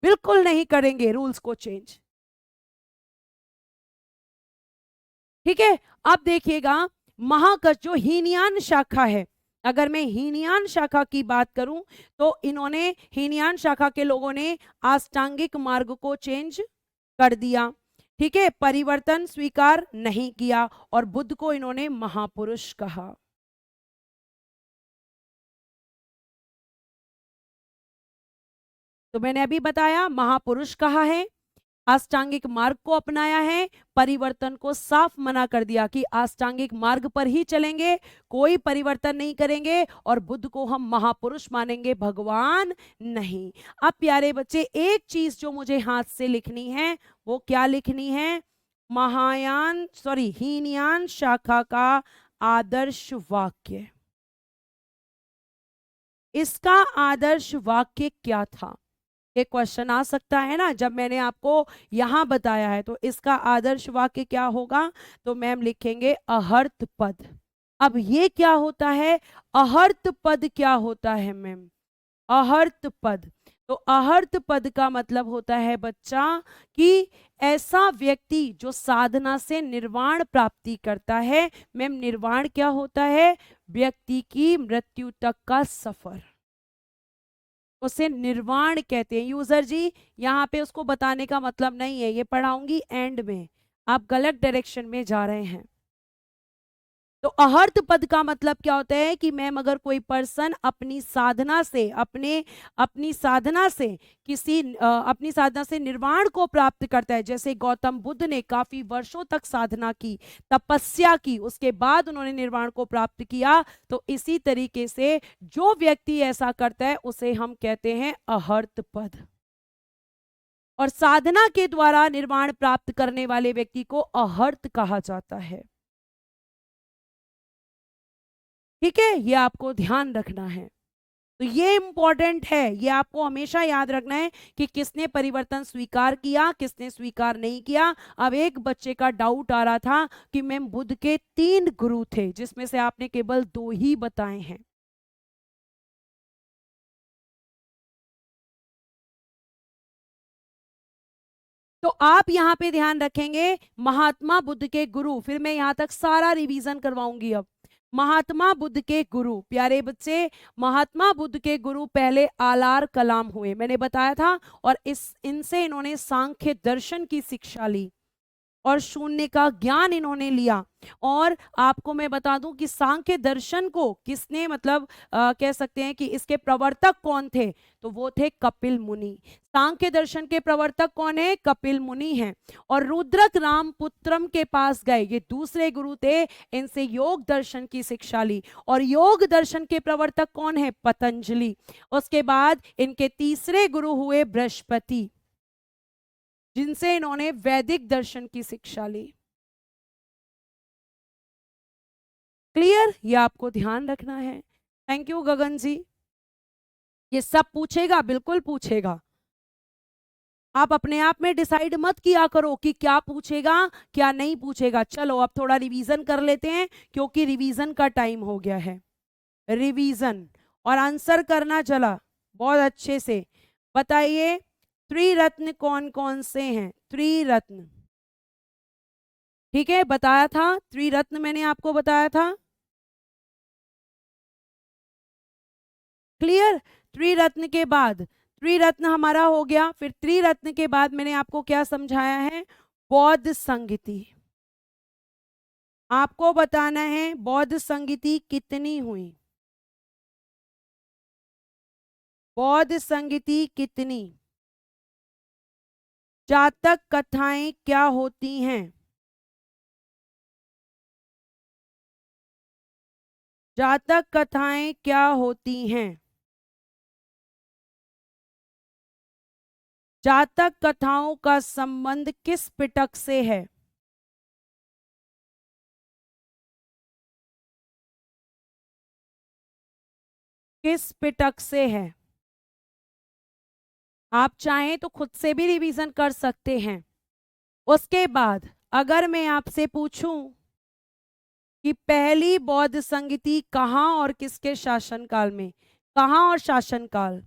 बिल्कुल नहीं करेंगे रूल्स को चेंज। ठीक है, अब देखिएगा महाकश जो हीनयान शाखा है, अगर मैं हीनयान शाखा की बात करूं तो इन्होंने, हीनयान शाखा के लोगों ने अष्टांगिक मार्ग को चेंज कर दिया। ठीक है, परिवर्तन स्वीकार नहीं किया, और बुद्ध को इन्होंने महापुरुष कहा। तो मैंने अभी बताया महापुरुष कहा है, अष्टांगिक मार्ग को अपनाया है, परिवर्तन को साफ मना कर दिया कि अष्टांगिक मार्ग पर ही चलेंगे, कोई परिवर्तन नहीं करेंगे, और बुद्ध को हम महापुरुष मानेंगे, भगवान नहीं। अब प्यारे बच्चे एक चीज जो मुझे हाथ से लिखनी है, वो क्या लिखनी है? हीनयान शाखा का आदर्श वाक्य। इसका आदर्श वाक्य क्या था? एक क्वेश्चन आ सकता है ना, जब मैंने आपको यहां बताया है तो इसका आदर्श वाक्य क्या होगा? तो मैम लिखेंगे अहर्त पद। अब ये क्या होता है? अहर्त पद क्या होता है मैम? अहर्त पद, तो अहर्त पद का मतलब होता है बच्चा कि ऐसा व्यक्ति जो साधना से निर्वाण प्राप्ति करता है। मैम निर्वाण क्या होता है? व्यक्ति की मृत्यु तक का सफर, उसे निर्वाण कहते हैं। यूजर जी यहाँ पे उसको बताने का मतलब नहीं है, ये पढ़ाऊंगी एंड में, आप गलत डायरेक्शन में जा रहे हैं। तो अहर्त पद का मतलब क्या होता है कि मैम अगर कोई पर्सन अपनी साधना से, अपनी साधना से अपनी साधना से निर्वाण को प्राप्त करता है, जैसे गौतम बुद्ध ने काफी वर्षों तक साधना की, तपस्या की, उसके बाद उन्होंने निर्वाण को प्राप्त किया, तो इसी तरीके से जो व्यक्ति ऐसा करता है उसे हम कहते हैं अहर्त पद। और साधना के द्वारा निर्वाण प्राप्त करने वाले व्यक्ति को अहर्त कहा जाता है। ठीक है, ये आपको ध्यान रखना है। तो ये इंपॉर्टेंट है, ये आपको हमेशा याद रखना है कि किसने परिवर्तन स्वीकार किया, किसने स्वीकार नहीं किया। अब एक बच्चे का डाउट आ रहा था कि मैम बुद्ध के 3 गुरु थे, जिसमें से आपने केवल 2 ही बताए हैं। तो आप यहां पे ध्यान रखेंगे महात्मा बुद्ध के गुरु, फिर मैं यहां तक सारा रिवीजन करवाऊंगी। अब महात्मा बुद्ध के गुरु, प्यारे बच्चे, महात्मा बुद्ध के गुरु पहले आलार कलाम हुए, मैंने बताया था, और इनसे इन्होंने सांख्य दर्शन की शिक्षा ली। और शून्य का ज्ञान इन्होंने लिया। और आपको मैं बता दूं कि सांख्य दर्शन को किसने मतलब कह सकते हैं कि इसके प्रवर्तक कौन थे, तो वो थे कपिल मुनि। सांख्य दर्शन के प्रवर्तक कौन है? कपिल मुनि हैं। और रुद्रक रामपुत्रम के पास गए, ये दूसरे गुरु थे, इनसे योग दर्शन की शिक्षा ली। और योग दर्शन के प्रवर्तक कौन है? पतंजलि। उसके बाद इनके तीसरे गुरु हुए बृहस्पति, जिनसे इन्होंने वैदिक दर्शन की शिक्षा ली। क्लियर? ये आपको ध्यान रखना है। थैंक यू गगन जी। ये सब पूछेगा, बिल्कुल पूछेगा। आप अपने आप में डिसाइड मत किया करो कि क्या पूछेगा क्या नहीं पूछेगा। चलो अब थोड़ा रिवीजन कर लेते हैं, क्योंकि रिवीजन का टाइम हो गया है। रिवीजन और आंसर करना। चला बहुत अच्छे से बताइए, त्रिरत्न कौन कौन से हैं? त्रिरत्न, ठीक है, बताया था त्रिरत्न, मैंने आपको बताया था। क्लियर? त्रिरत्न के बाद, त्रिरत्न हमारा हो गया, फिर त्रिरत्न के बाद मैंने आपको क्या समझाया है? बौद्ध संगीति। आपको बताना है बौद्ध संगीति कितनी हुई, बौद्ध संगीति कितनी। जातक कथाएं क्या होती हैं? जातक कथाएं क्या होती हैं? जातक कथाओं का संबंध किस पिटक से है? किस पिटक से है? आप चाहें तो खुद से भी रिवीजन कर सकते हैं। उसके बाद अगर मैं आपसे पूछूं कि पहली बौद्ध संगीति कहाँ और किसके शासनकाल में, कहाँ और शासनकाल,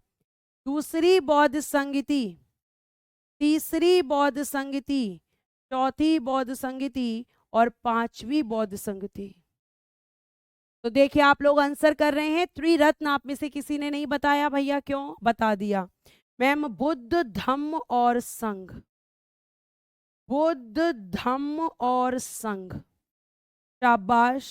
दूसरी बौद्ध संगीति, तीसरी बौद्ध संगीति, चौथी बौद्ध संगीति और पांचवी बौद्ध संगीति, तो देखिए आप लोग आंसर कर रहे हैं। त्रिरत्न आप में से किसी ने नहीं बताया भैया, क्यों? बता दिया मैम, बुद्ध धम्म और संघ, बुद्ध धम्म और संघ। शाबाश।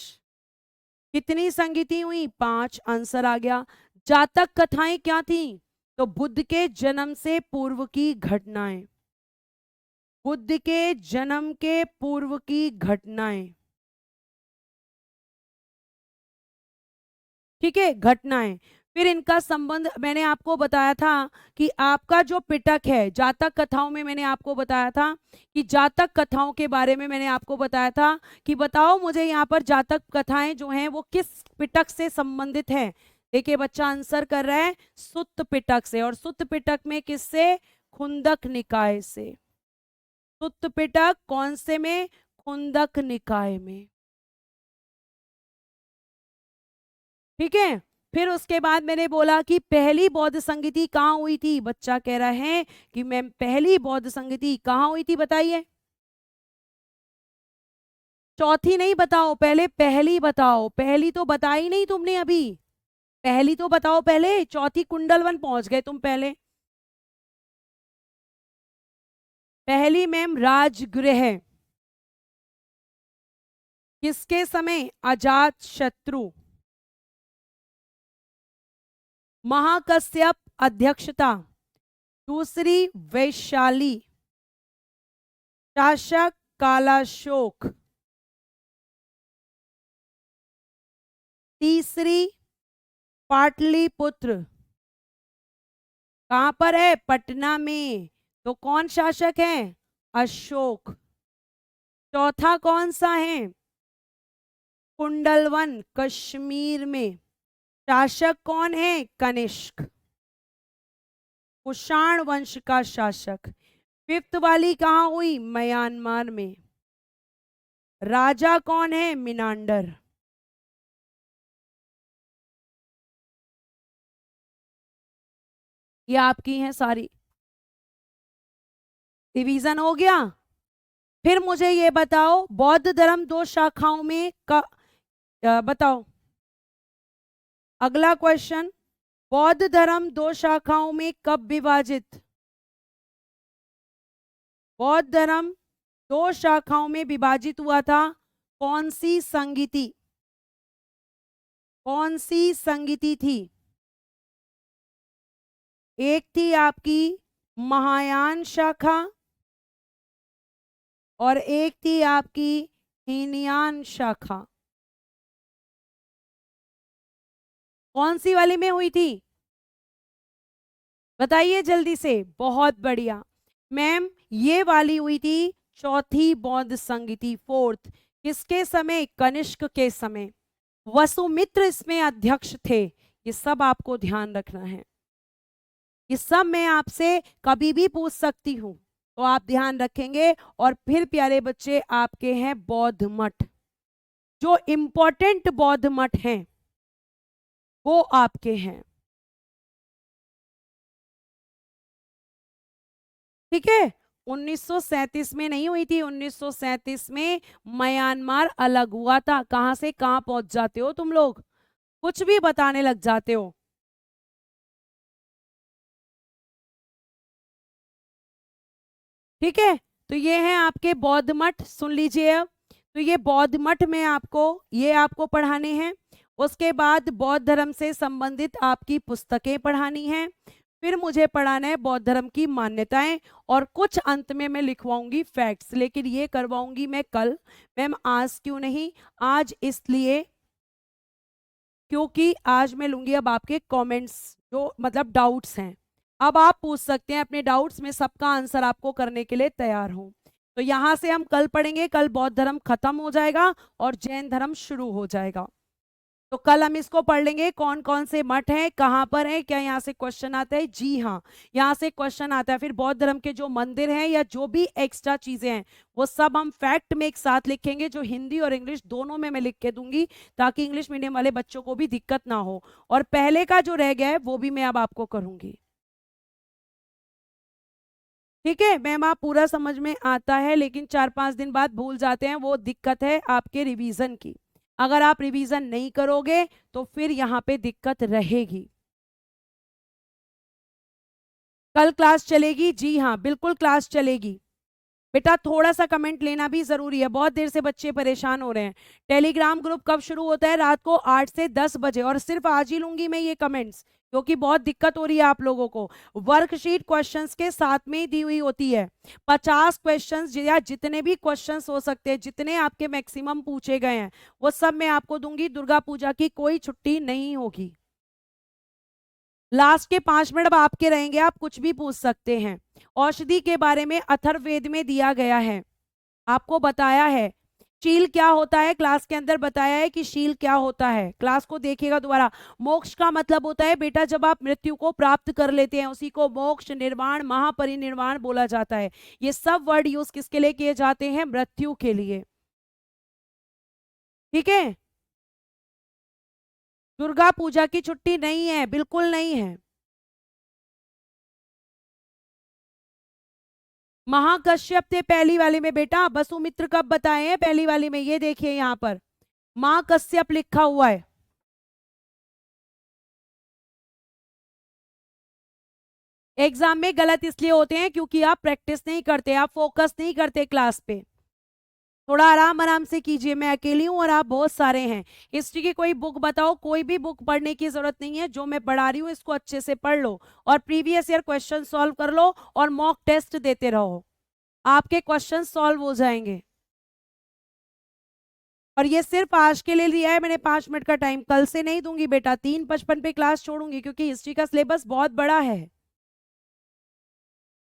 कितनी संगीति हुई? 5, आंसर आ गया। जातक कथाएं क्या थी? तो बुद्ध के जन्म से पूर्व की घटनाएं, बुद्ध के जन्म के पूर्व की घटनाएं, ठीक है, घटनाएं। फिर इनका संबंध मैंने आपको बताया था कि आपका जो पिटक है जातक कथाओं में, मैंने आपको बताया था कि जातक कथाओं के बारे में मैंने आपको बताया था कि बताओ मुझे यहाँ पर जातक कथाएं जो हैं वो किस पिटक से संबंधित है। देखिए बच्चा आंसर कर रहा है सुत्त पिटक से, और सुत्त पिटक में किससे? खुंदक निकाय से। सुत्त पिटक कौन से में? खुंदक निकाय में, ठीक है। फिर उसके बाद मैंने बोला कि पहली बौद्ध संगीति कहाँ हुई थी। बच्चा कह रहा है कि मैम पहली बौद्ध संगीति कहाँ हुई थी, बताइए। चौथी नहीं बताओ, पहले पहली बताओ। पहली तो बताई नहीं तुमने अभी, पहली तो बताओ पहले। चौथी कुंडलवन पहुंच गए तुम पहले। पहली मैम राजगृह, किसके समय? अजात शत्रु। महाकश्यप अध्यक्षता। दूसरी वैशाली। शासक कालाशोक। तीसरी पाटलिपुत्र। कहां पर है? पटना में। तो कौन शासक है? अशोक। चौथा कौन सा है? कुंडलवन, कश्मीर में। शासक कौन है? कनिष्क, कुषाण वंश का शासक। फिफ्थ वाली कहाँ हुई? म्यांमार में। राजा कौन है? मिनांडर। ये आपकी हैं सारी। रिवीजन हो गया। फिर मुझे ये बताओ बौद्ध धर्म दो शाखाओं में बताओ। अगला क्वेश्चन, बौद्ध धर्म दो शाखाओं में कब विभाजित? बौद्ध धर्म दो शाखाओं में विभाजित हुआ था। कौन सी संगीति, कौन सी संगीति थी? एक थी आपकी महायान शाखा और एक थी आपकी हीनयान शाखा। कौन सी वाली में हुई थी बताइए जल्दी से। बहुत बढ़िया मैम, ये वाली हुई थी चौथी बौद्ध संगीति, फोर्थ। किसके समय? कनिष्क के समय। वसुमित्र इसमें अध्यक्ष थे। ये सब आपको ध्यान रखना है, ये सब मैं आपसे कभी भी पूछ सकती हूँ, तो आप ध्यान रखेंगे। और फिर प्यारे बच्चे आपके हैं बौद्ध मठ, जो इंपॉर्टेंट बौद्ध मठ हैं वो आपके हैं। ठीक है, 1937 में नहीं हुई थी, 1937 में म्यांमार अलग हुआ था। कहां से कहां पहुंच जाते हो तुम लोग, कुछ भी बताने लग जाते हो। ठीक है, तो ये है आपके बौद्ध मठ, सुन लीजिए अब। तो ये बौद्ध मठ में आपको, ये आपको पढ़ाने हैं। उसके बाद बौद्ध धर्म से संबंधित आपकी पुस्तकें पढ़ानी हैं। फिर मुझे पढ़ाना है बौद्ध धर्म की मान्यताएं, और कुछ अंत में मैं लिखवाऊंगी फैक्ट्स, लेकिन ये करवाऊंगी मैं कल। मैम आज क्यों नहीं? आज इसलिए क्योंकि आज मैं लूंगी अब आपके कमेंट्स, जो मतलब डाउट्स हैं। अब आप पूछ सकते हैं अपने डाउट्स में, सबका आंसर आपको करने के लिए तैयार हूं। तो यहां से हम कल पढ़ेंगे, कल बौद्ध धर्म खत्म हो जाएगा और जैन धर्म शुरू हो जाएगा। तो कल हम इसको पढ़ लेंगे, कौन कौन से मठ हैं, कहां पर हैं, क्या यहाँ से क्वेश्चन आता है? जी हाँ, यहाँ से क्वेश्चन आता है। फिर बौद्ध धर्म के जो मंदिर हैं या जो भी एक्स्ट्रा चीजें हैं वो सब हम फैक्ट में एक साथ लिखेंगे, जो हिंदी और इंग्लिश दोनों में मैं लिख के दूंगी, ताकि इंग्लिश मीडियम वाले बच्चों को भी दिक्कत ना हो। और पहले का जो रह गया है वो भी मैं अब आपको करूंगी। ठीक है मैम, आप पूरा समझ में आता है, लेकिन 4-5 दिन बाद भूल जाते हैं, वो दिक्कत है आपके रिवीजन की। अगर आप रिवीजन नहीं करोगे तो फिर यहाँ पे दिक्कत रहेगी। कल क्लास चलेगी? जी हाँ बिल्कुल क्लास चलेगी। बेटा थोड़ा सा कमेंट लेना भी जरूरी है, बहुत देर से बच्चे परेशान हो रहे हैं। टेलीग्राम ग्रुप कब शुरू होता है? रात को 8 से 10 बजे, और सिर्फ आज ही लूंगी मैं ये कमेंट्स, क्योंकि बहुत दिक्कत हो रही है आप लोगों को। वर्कशीट क्वेश्चंस के साथ में ही दी हुई होती है। 50 क्वेश्चंस या जितने भी क्वेश्चंस हो सकते हैं, जितने आपके मैक्सिमम पूछे गए हैं वो सब मैं आपको दूंगी। दुर्गा पूजा की कोई छुट्टी नहीं होगी। लास्ट के 5 मिनट अब आपके रहेंगे, आप कुछ भी पूछ सकते हैं। औषधि के बारे में अथर्ववेद में दिया गया है, आपको बताया है। शील क्या होता है, क्लास के अंदर बताया है कि शील क्या होता है, क्लास को देखिएगा दोबारा। मोक्ष का मतलब होता है बेटा जब आप मृत्यु को प्राप्त कर लेते हैं, उसी को मोक्ष, निर्वाण, महापरिनिर्वाण बोला जाता है। ये सब वर्ड यूज किसके लिए किए जाते हैं? मृत्यु के लिए। ठीक है, दुर्गा पूजा की छुट्टी नहीं है, बिल्कुल नहीं है। महाकश्यप थे पहली वाली में बेटा, वसुमित्र कब बताए हैं? पहली वाली में, ये देखिए यहाँ पर मां कश्यप लिखा हुआ है। एग्जाम में गलत इसलिए होते हैं क्योंकि आप प्रैक्टिस नहीं करते, आप फोकस नहीं करते क्लास पे। थोड़ा आराम आराम से कीजिए, मैं अकेली हूं और आप बहुत सारे हैं। हिस्ट्री की कोई बुक बताओ, कोई भी बुक पढ़ने की जरूरत नहीं है, जो मैं पढ़ा रही हूँ इसको अच्छे से पढ़ लो और प्रीवियस ईयर क्वेश्चन सॉल्व कर लो और मॉक टेस्ट देते रहो, आपके क्वेश्चन सॉल्व हो जाएंगे। और ये सिर्फ आज के लिए लिया है मैंने 5 मिनट का टाइम, कल से नहीं दूंगी बेटा, 3:55 पे क्लास छोड़ूंगी, क्योंकि हिस्ट्री का सिलेबस बहुत बड़ा है।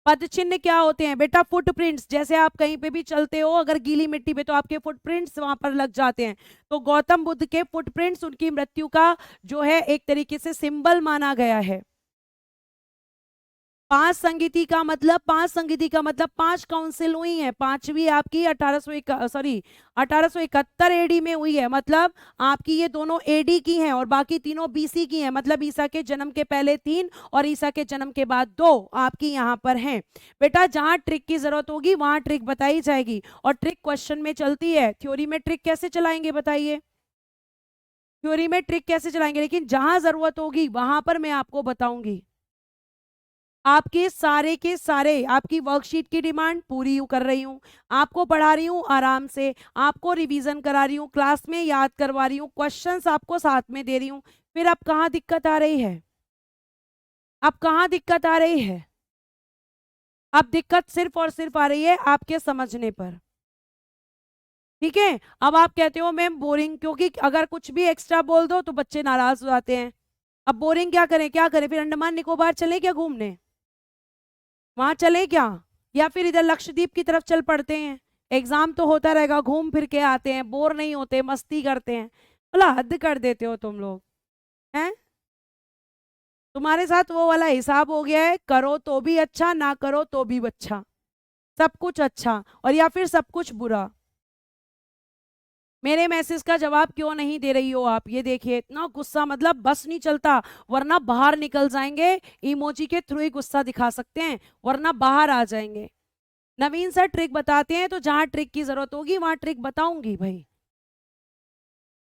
पद चिन्ह क्या होते हैं बेटा? फुटप्रिंट्स, जैसे आप कहीं पे भी चलते हो अगर गीली मिट्टी पे, तो आपके फुटप्रिंट्स वहां पर लग जाते हैं। तो गौतम बुद्ध के फुटप्रिंट्स उनकी मृत्यु का जो है एक तरीके से सिंबल माना गया है। पांच संगीति का मतलब, पांच संगीति का मतलब 5 काउंसिल हुई है। पांचवी आपकी 1871 एडी में हुई है, मतलब आपकी ये दोनों एडी की हैं और बाकी तीनों बीसी की हैं, मतलब ईसा के जन्म के पहले 3 और ईसा के जन्म के बाद 2 आपकी यहाँ पर हैं। बेटा जहां ट्रिक की जरूरत होगी वहां ट्रिक बताई जाएगी, और ट्रिक क्वेश्चन में चलती है। थ्योरी में ट्रिक कैसे चलाएंगे बताइए? थ्योरी में ट्रिक कैसे चलाएंगे, लेकिन जहां जरूरत होगी वहां पर मैं आपको बताऊंगी। आपके सारे के सारे आपकी वर्कशीट की डिमांड पूरी कर रही हूँ, आपको पढ़ा रही हूँ आराम से, आपको रिवीजन करा रही हूँ, क्लास में याद करवा रही हूँ, क्वेश्चंस आपको साथ में दे रही हूँ, फिर अब कहाँ दिक्कत आ रही है? अब कहाँ दिक्कत आ रही है? अब दिक्कत सिर्फ और सिर्फ आ रही है आपके समझने पर। ठीक है, अब आप कहते हो मैम बोरिंग, क्योंकि अगर कुछ भी एक्स्ट्रा बोल दो तो बच्चे नाराज हो जाते हैं। अब बोरिंग क्या करें, क्या करें? फिर अंडमान निकोबार चले क्या घूमने? वहां चले क्या? या फिर इधर लक्षद्वीप की तरफ चल पड़ते हैं, एग्जाम तो होता रहेगा, घूम फिर के आते हैं, बोर नहीं होते, मस्ती करते हैं। बोला हद कर देते हो तुम लोग हैं। तुम्हारे साथ वो वाला हिसाब हो गया है, करो तो भी अच्छा, ना करो तो भी अच्छा, सब कुछ अच्छा और या फिर सब कुछ बुरा। मेरे मैसेज का जवाब क्यों नहीं दे रही हो आप? ये देखिए इतना गुस्सा, मतलब बस नहीं चलता, वरना बाहर निकल जाएंगे। इमोजी के थ्रू ही गुस्सा दिखा सकते हैं, वरना बाहर आ जाएंगे। नवीन सर ट्रिक बताते हैं, तो जहां ट्रिक की जरूरत होगी वहां ट्रिक बताऊंगी भाई।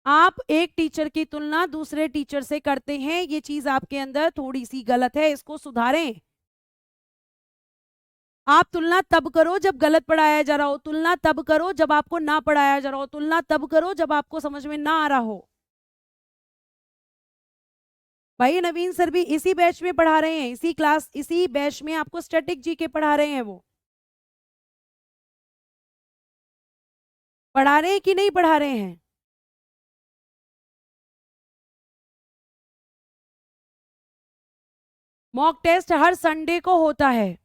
आप एक टीचर की तुलना दूसरे टीचर से करते हैं, ये चीज आपके अंदर थोड़ी सी गलत है, इसको सुधारें। आप तुलना तब करो जब गलत पढ़ाया जा रहा हो, तुलना तब करो जब आपको ना पढ़ाया जा रहा हो, तुलना तब करो जब आपको समझ में ना आ रहा हो। भाई नवीन सर भी इसी बैच में पढ़ा रहे हैं, इसी क्लास इसी बैच में आपको स्टैटिक जीके पढ़ा रहे हैं। वो पढ़ा रहे हैं कि नहीं पढ़ा रहे हैं? मॉक टेस्ट हर संडे को होता है।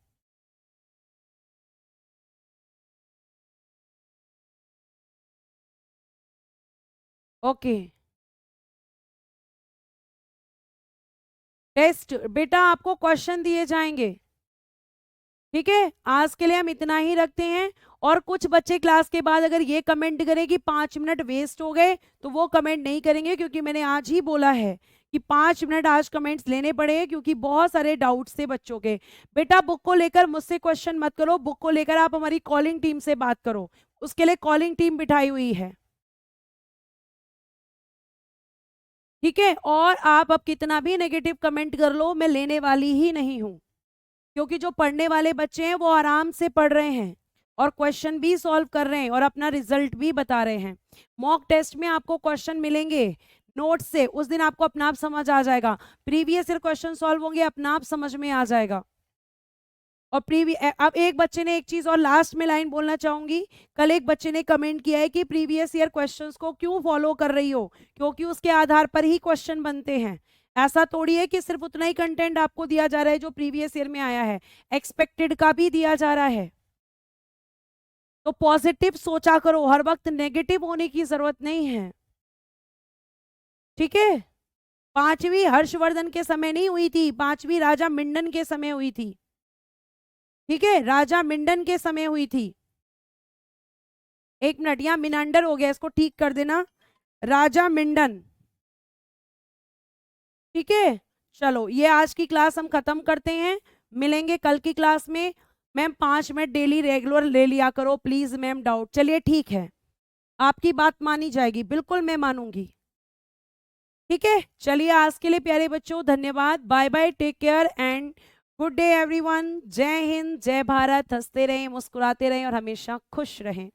ओके, टेस्ट बेटा आपको क्वेश्चन दिए जाएंगे। ठीक है, आज के लिए हम इतना ही रखते हैं। और कुछ बच्चे क्लास के बाद अगर ये कमेंट करें कि 5 मिनट वेस्ट हो गए, तो वो कमेंट नहीं करेंगे, क्योंकि मैंने आज ही बोला है कि 5 मिनट आज कमेंट्स लेने पड़े हैं, क्योंकि बहुत सारे डाउट्स थे बच्चों के। बेटा बुक को लेकर मुझसे क्वेश्चन मत करो, बुक को लेकर आप हमारी कॉलिंग टीम से बात करो, उसके लिए कॉलिंग टीम बिठाई हुई है। ठीक है, और आप अब कितना भी नेगेटिव कमेंट कर लो, मैं लेने वाली ही नहीं हूं, क्योंकि जो पढ़ने वाले बच्चे हैं वो आराम से पढ़ रहे हैं और क्वेश्चन भी सॉल्व कर रहे हैं और अपना रिजल्ट भी बता रहे हैं। मॉक टेस्ट में आपको क्वेश्चन मिलेंगे नोट से, उस दिन आपको अपना आप समझ आ जाएगा, प्रीवियस ईयर क्वेश्चन सॉल्व होंगे, अपना आप समझ में आ जाएगा। और अब एक बच्चे ने एक चीज और लास्ट में लाइन बोलना चाहूंगी। कल एक बच्चे ने कमेंट किया है कि प्रीवियस ईयर क्वेश्चंस को क्यों फॉलो कर रही हो, क्योंकि उसके आधार पर ही क्वेश्चन बनते हैं। ऐसा थोड़ी है कि सिर्फ उतना ही कंटेंट आपको दिया जा रहा है जो प्रीवियस ईयर में आया है, एक्सपेक्टेड का भी दिया जा रहा है। तो पॉजिटिव सोचा करो, हर वक्त नेगेटिव होने की जरूरत नहीं है। ठीक है, पांचवी हर्षवर्धन के समय नहीं हुई थी, पांचवी राजा मिंडन के समय हुई थी। ठीक है, राजा मिंडन के समय हुई थी। एक मिनट, यहाँ मिनांडर हो गया, इसको ठीक कर देना, राजा मिंडन। ठीक है, चलो ये आज की क्लास हम खत्म करते हैं, मिलेंगे कल की क्लास में। मैम 5 मिनट डेली रेगुलर ले लिया करो प्लीज मैम, डाउट। चलिए ठीक है, आपकी बात मानी जाएगी, बिल्कुल मैं मानूंगी। ठीक है, चलिए आज के लिए प्यारे बच्चों धन्यवाद, bye bye, take care and good day everyone. जय हिंद, जय भारत, हंसते रहें, मुस्कुराते रहें और हमेशा खुश रहें।